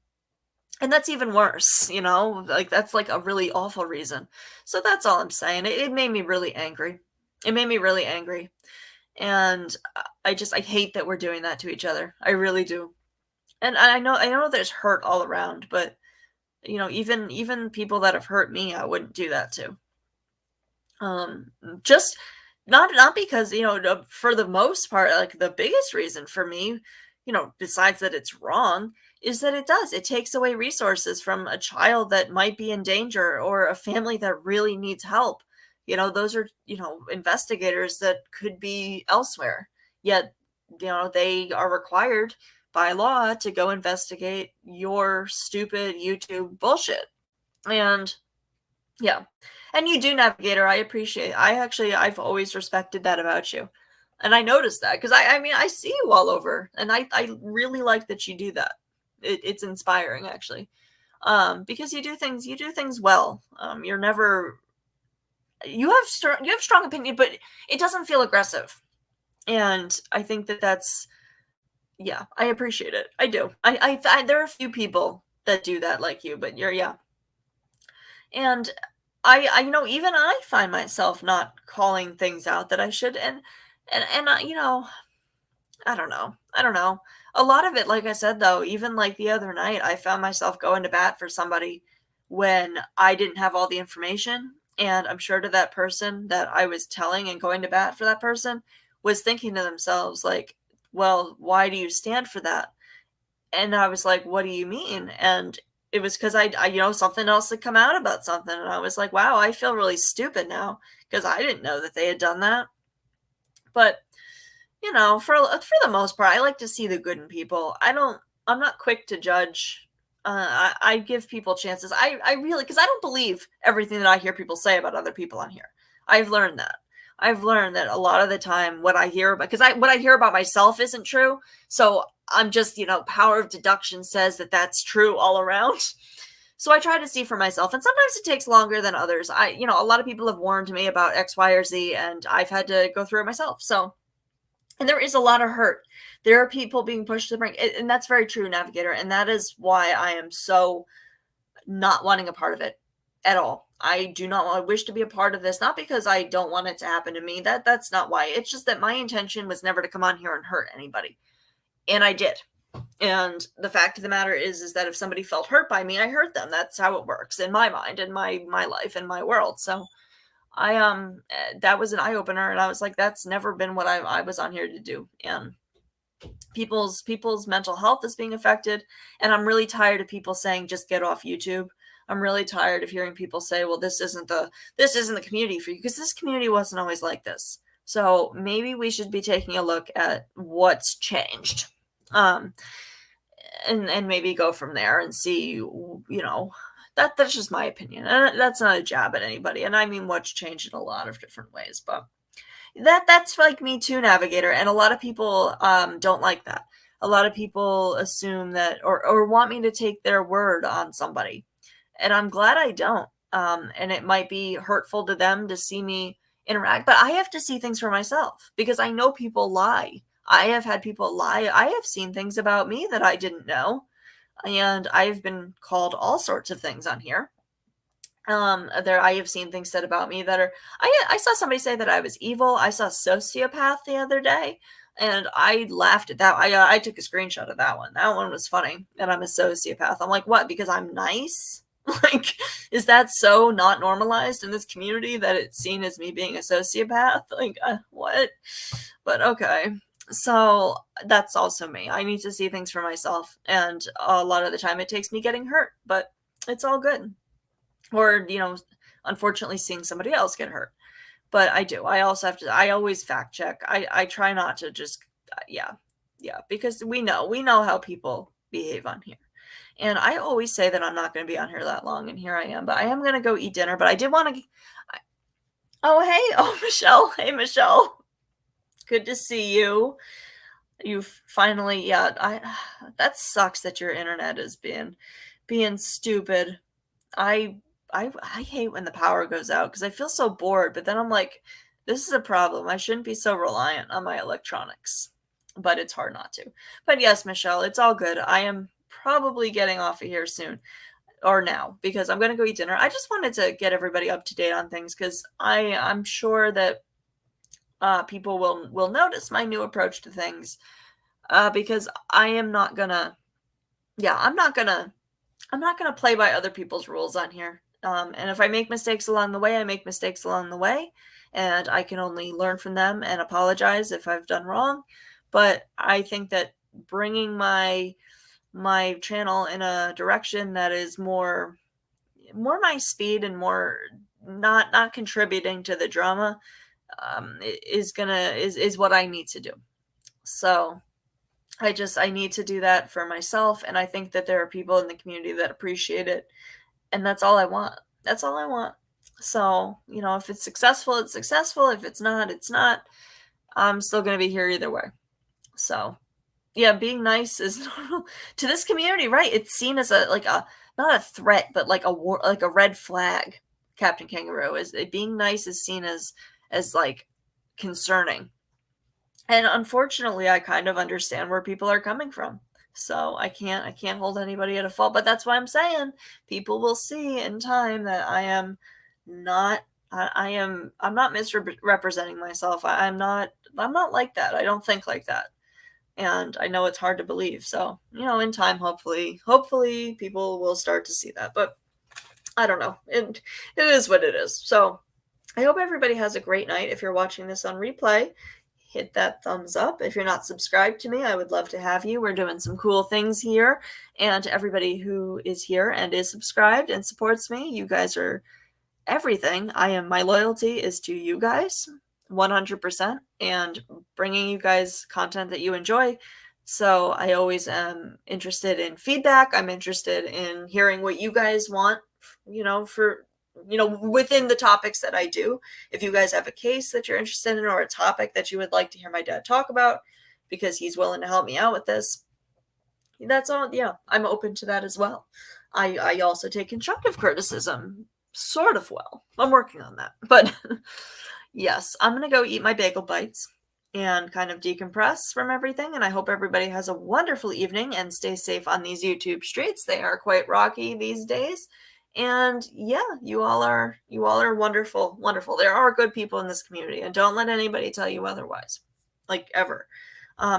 and that's even worse, like that's like a really awful reason. So that's all I'm saying. It made me really angry. It made me really angry. And I hate that we're doing that to each other. I really do. And I know there's hurt all around, but even people that have hurt me, I wouldn't do that to. Just not because, for the most part, like the biggest reason for me, besides that it's wrong, is that it takes away resources from a child that might be in danger or a family that really needs help. Those are, investigators that could be elsewhere. Yet, they are required by law to go investigate your stupid YouTube bullshit. And yeah. And you do, Navigator. I've always respected that about you. And I noticed that because I mean, I see you all over, and I really like that you do that. It's inspiring, actually, because you do things well. You're never you have strong opinion, but it doesn't feel aggressive, and I think that that's yeah, I appreciate it. I do. There are a few people that do that like you, but yeah, and even I find myself not calling things out that I should, and I don't know. I don't know. A lot of it, like I said, though, even like the other night, I found myself going to bat for somebody when I didn't have all the information. And I'm sure to that person that I was telling and going to bat for that person was thinking to themselves, like, well, why do you stand for that? And I was like, what do you mean? And it was because something else had come out about something. And I was like, wow, I feel really stupid now because I didn't know that they had done that. But for the most part, I like to see the good in people. I'm not quick to judge. I give people chances. I really, because I don't believe everything that I hear people say about other people on here. I've learned that. I've learned that a lot of the time what I hear about, because what I hear about myself isn't true. So I'm just, power of deduction says that that's true all around. So I try to see for myself, and sometimes it takes longer than others. A lot of people have warned me about X, Y, or Z, and I've had to go through it myself. So, and there is a lot of hurt. There are people being pushed to the brink, and that's very true, Navigator. And that is why I am so not wanting a part of it. at all. I do not wish to be a part of this, not because I don't want it to happen to me. That's not why. It's just that my intention was never to come on here and hurt anybody. And I did. And the fact of the matter is that if somebody felt hurt by me, I hurt them. That's how it works in my mind, in my life, in my world. So that was an eye opener, and I was like, that's never been what I was on here to do. And people's mental health is being affected, and I'm really tired of people saying just get off YouTube. I'm really tired of hearing people say, well, this isn't the community for you, because this community wasn't always like this. So maybe we should be taking a look at what's changed. And maybe go from there and see, that's just my opinion. And that's not a jab at anybody. And I mean, what's changed in a lot of different ways, but that's like Me Too Navigator. And a lot of people don't like that. A lot of people assume that, or want me to take their word on somebody. And I'm glad I don't. And it might be hurtful to them to see me interact, but I have to see things for myself, because I know people lie. I have had people lie. I have seen things about me that I didn't know. And I've been called all sorts of things on here. I have seen things said about me that are, I saw somebody say that I was evil. I saw sociopath the other day, and I laughed at that. I took a screenshot of that one. That one was funny. And I'm a sociopath. I'm like, what? Because I'm nice? Like, is that so not normalized in this community that it's seen as me being a sociopath? Like, what? But okay. So that's also me. I need to see things for myself. And a lot of the time it takes me getting hurt, but it's all good. Or, unfortunately seeing somebody else get hurt. But I do. I also have to, I always fact check. I try not to just, yeah, because we know how people behave on here. And I always say that I'm not going to be on here that long, and here I am. But I am going to go eat dinner. But I did want to. Oh, hey. Oh, Michelle. Hey, Michelle. Good to see you. You've finally, that sucks that your internet is being stupid. I hate when the power goes out, because I feel so bored. But then I'm like, this is a problem. I shouldn't be so reliant on my electronics. But it's hard not to. But yes, Michelle, it's all good. I am probably getting off of here soon, or now, because I'm going to go eat dinner. I just wanted to get everybody up to date on things, because I'm sure that people will notice my new approach to things, because I am not gonna, I'm not gonna play by other people's rules on here. And if I make mistakes along the way, I make mistakes along the way, and I can only learn from them and apologize if I've done wrong. But I think that bringing my channel in a direction that is more my speed, and more not contributing to the drama, is what I need to do. So I need to do that for myself, and I think that there are people in the community that appreciate it, and that's all I want. That's all I want. So, if it's successful, it's successful. If it's not, it's not. I'm still going to be here either way. So, yeah, being nice is to this community, right? It's seen as not a threat, but like a red flag. Captain Kangaroo is being nice is seen as like concerning. And unfortunately, I kind of understand where people are coming from. So I can't hold anybody at a fault, but that's why I'm saying people will see in time that I'm not misrepresenting myself. I'm not like that. I don't think like that. And I know it's hard to believe. So, in time, hopefully people will start to see that. But I don't know. It is what it is. So I hope everybody has a great night. If you're watching this on replay, hit that thumbs up. If you're not subscribed to me, I would love to have you. We're doing some cool things here. And to everybody who is here and is subscribed and supports me, you guys are everything. My loyalty is to you guys 100%, and bringing you guys content that you enjoy. So I always am interested in feedback. I'm interested in hearing what you guys want, within the topics that I do. If you guys have a case that you're interested in, or a topic that you would like to hear my dad talk about, because he's willing to help me out with this, that's all. Yeah, I'm open to that as well. I also take constructive criticism sort of well. I'm working on that. But yes, I'm going to go eat my bagel bites and kind of decompress from everything. And I hope everybody has a wonderful evening and stay safe on these YouTube streets. They are quite rocky these days. And yeah, you all are wonderful, wonderful. There are good people in this community, and don't let anybody tell you otherwise, like ever.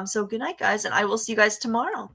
So good night, guys, and I will see you guys tomorrow.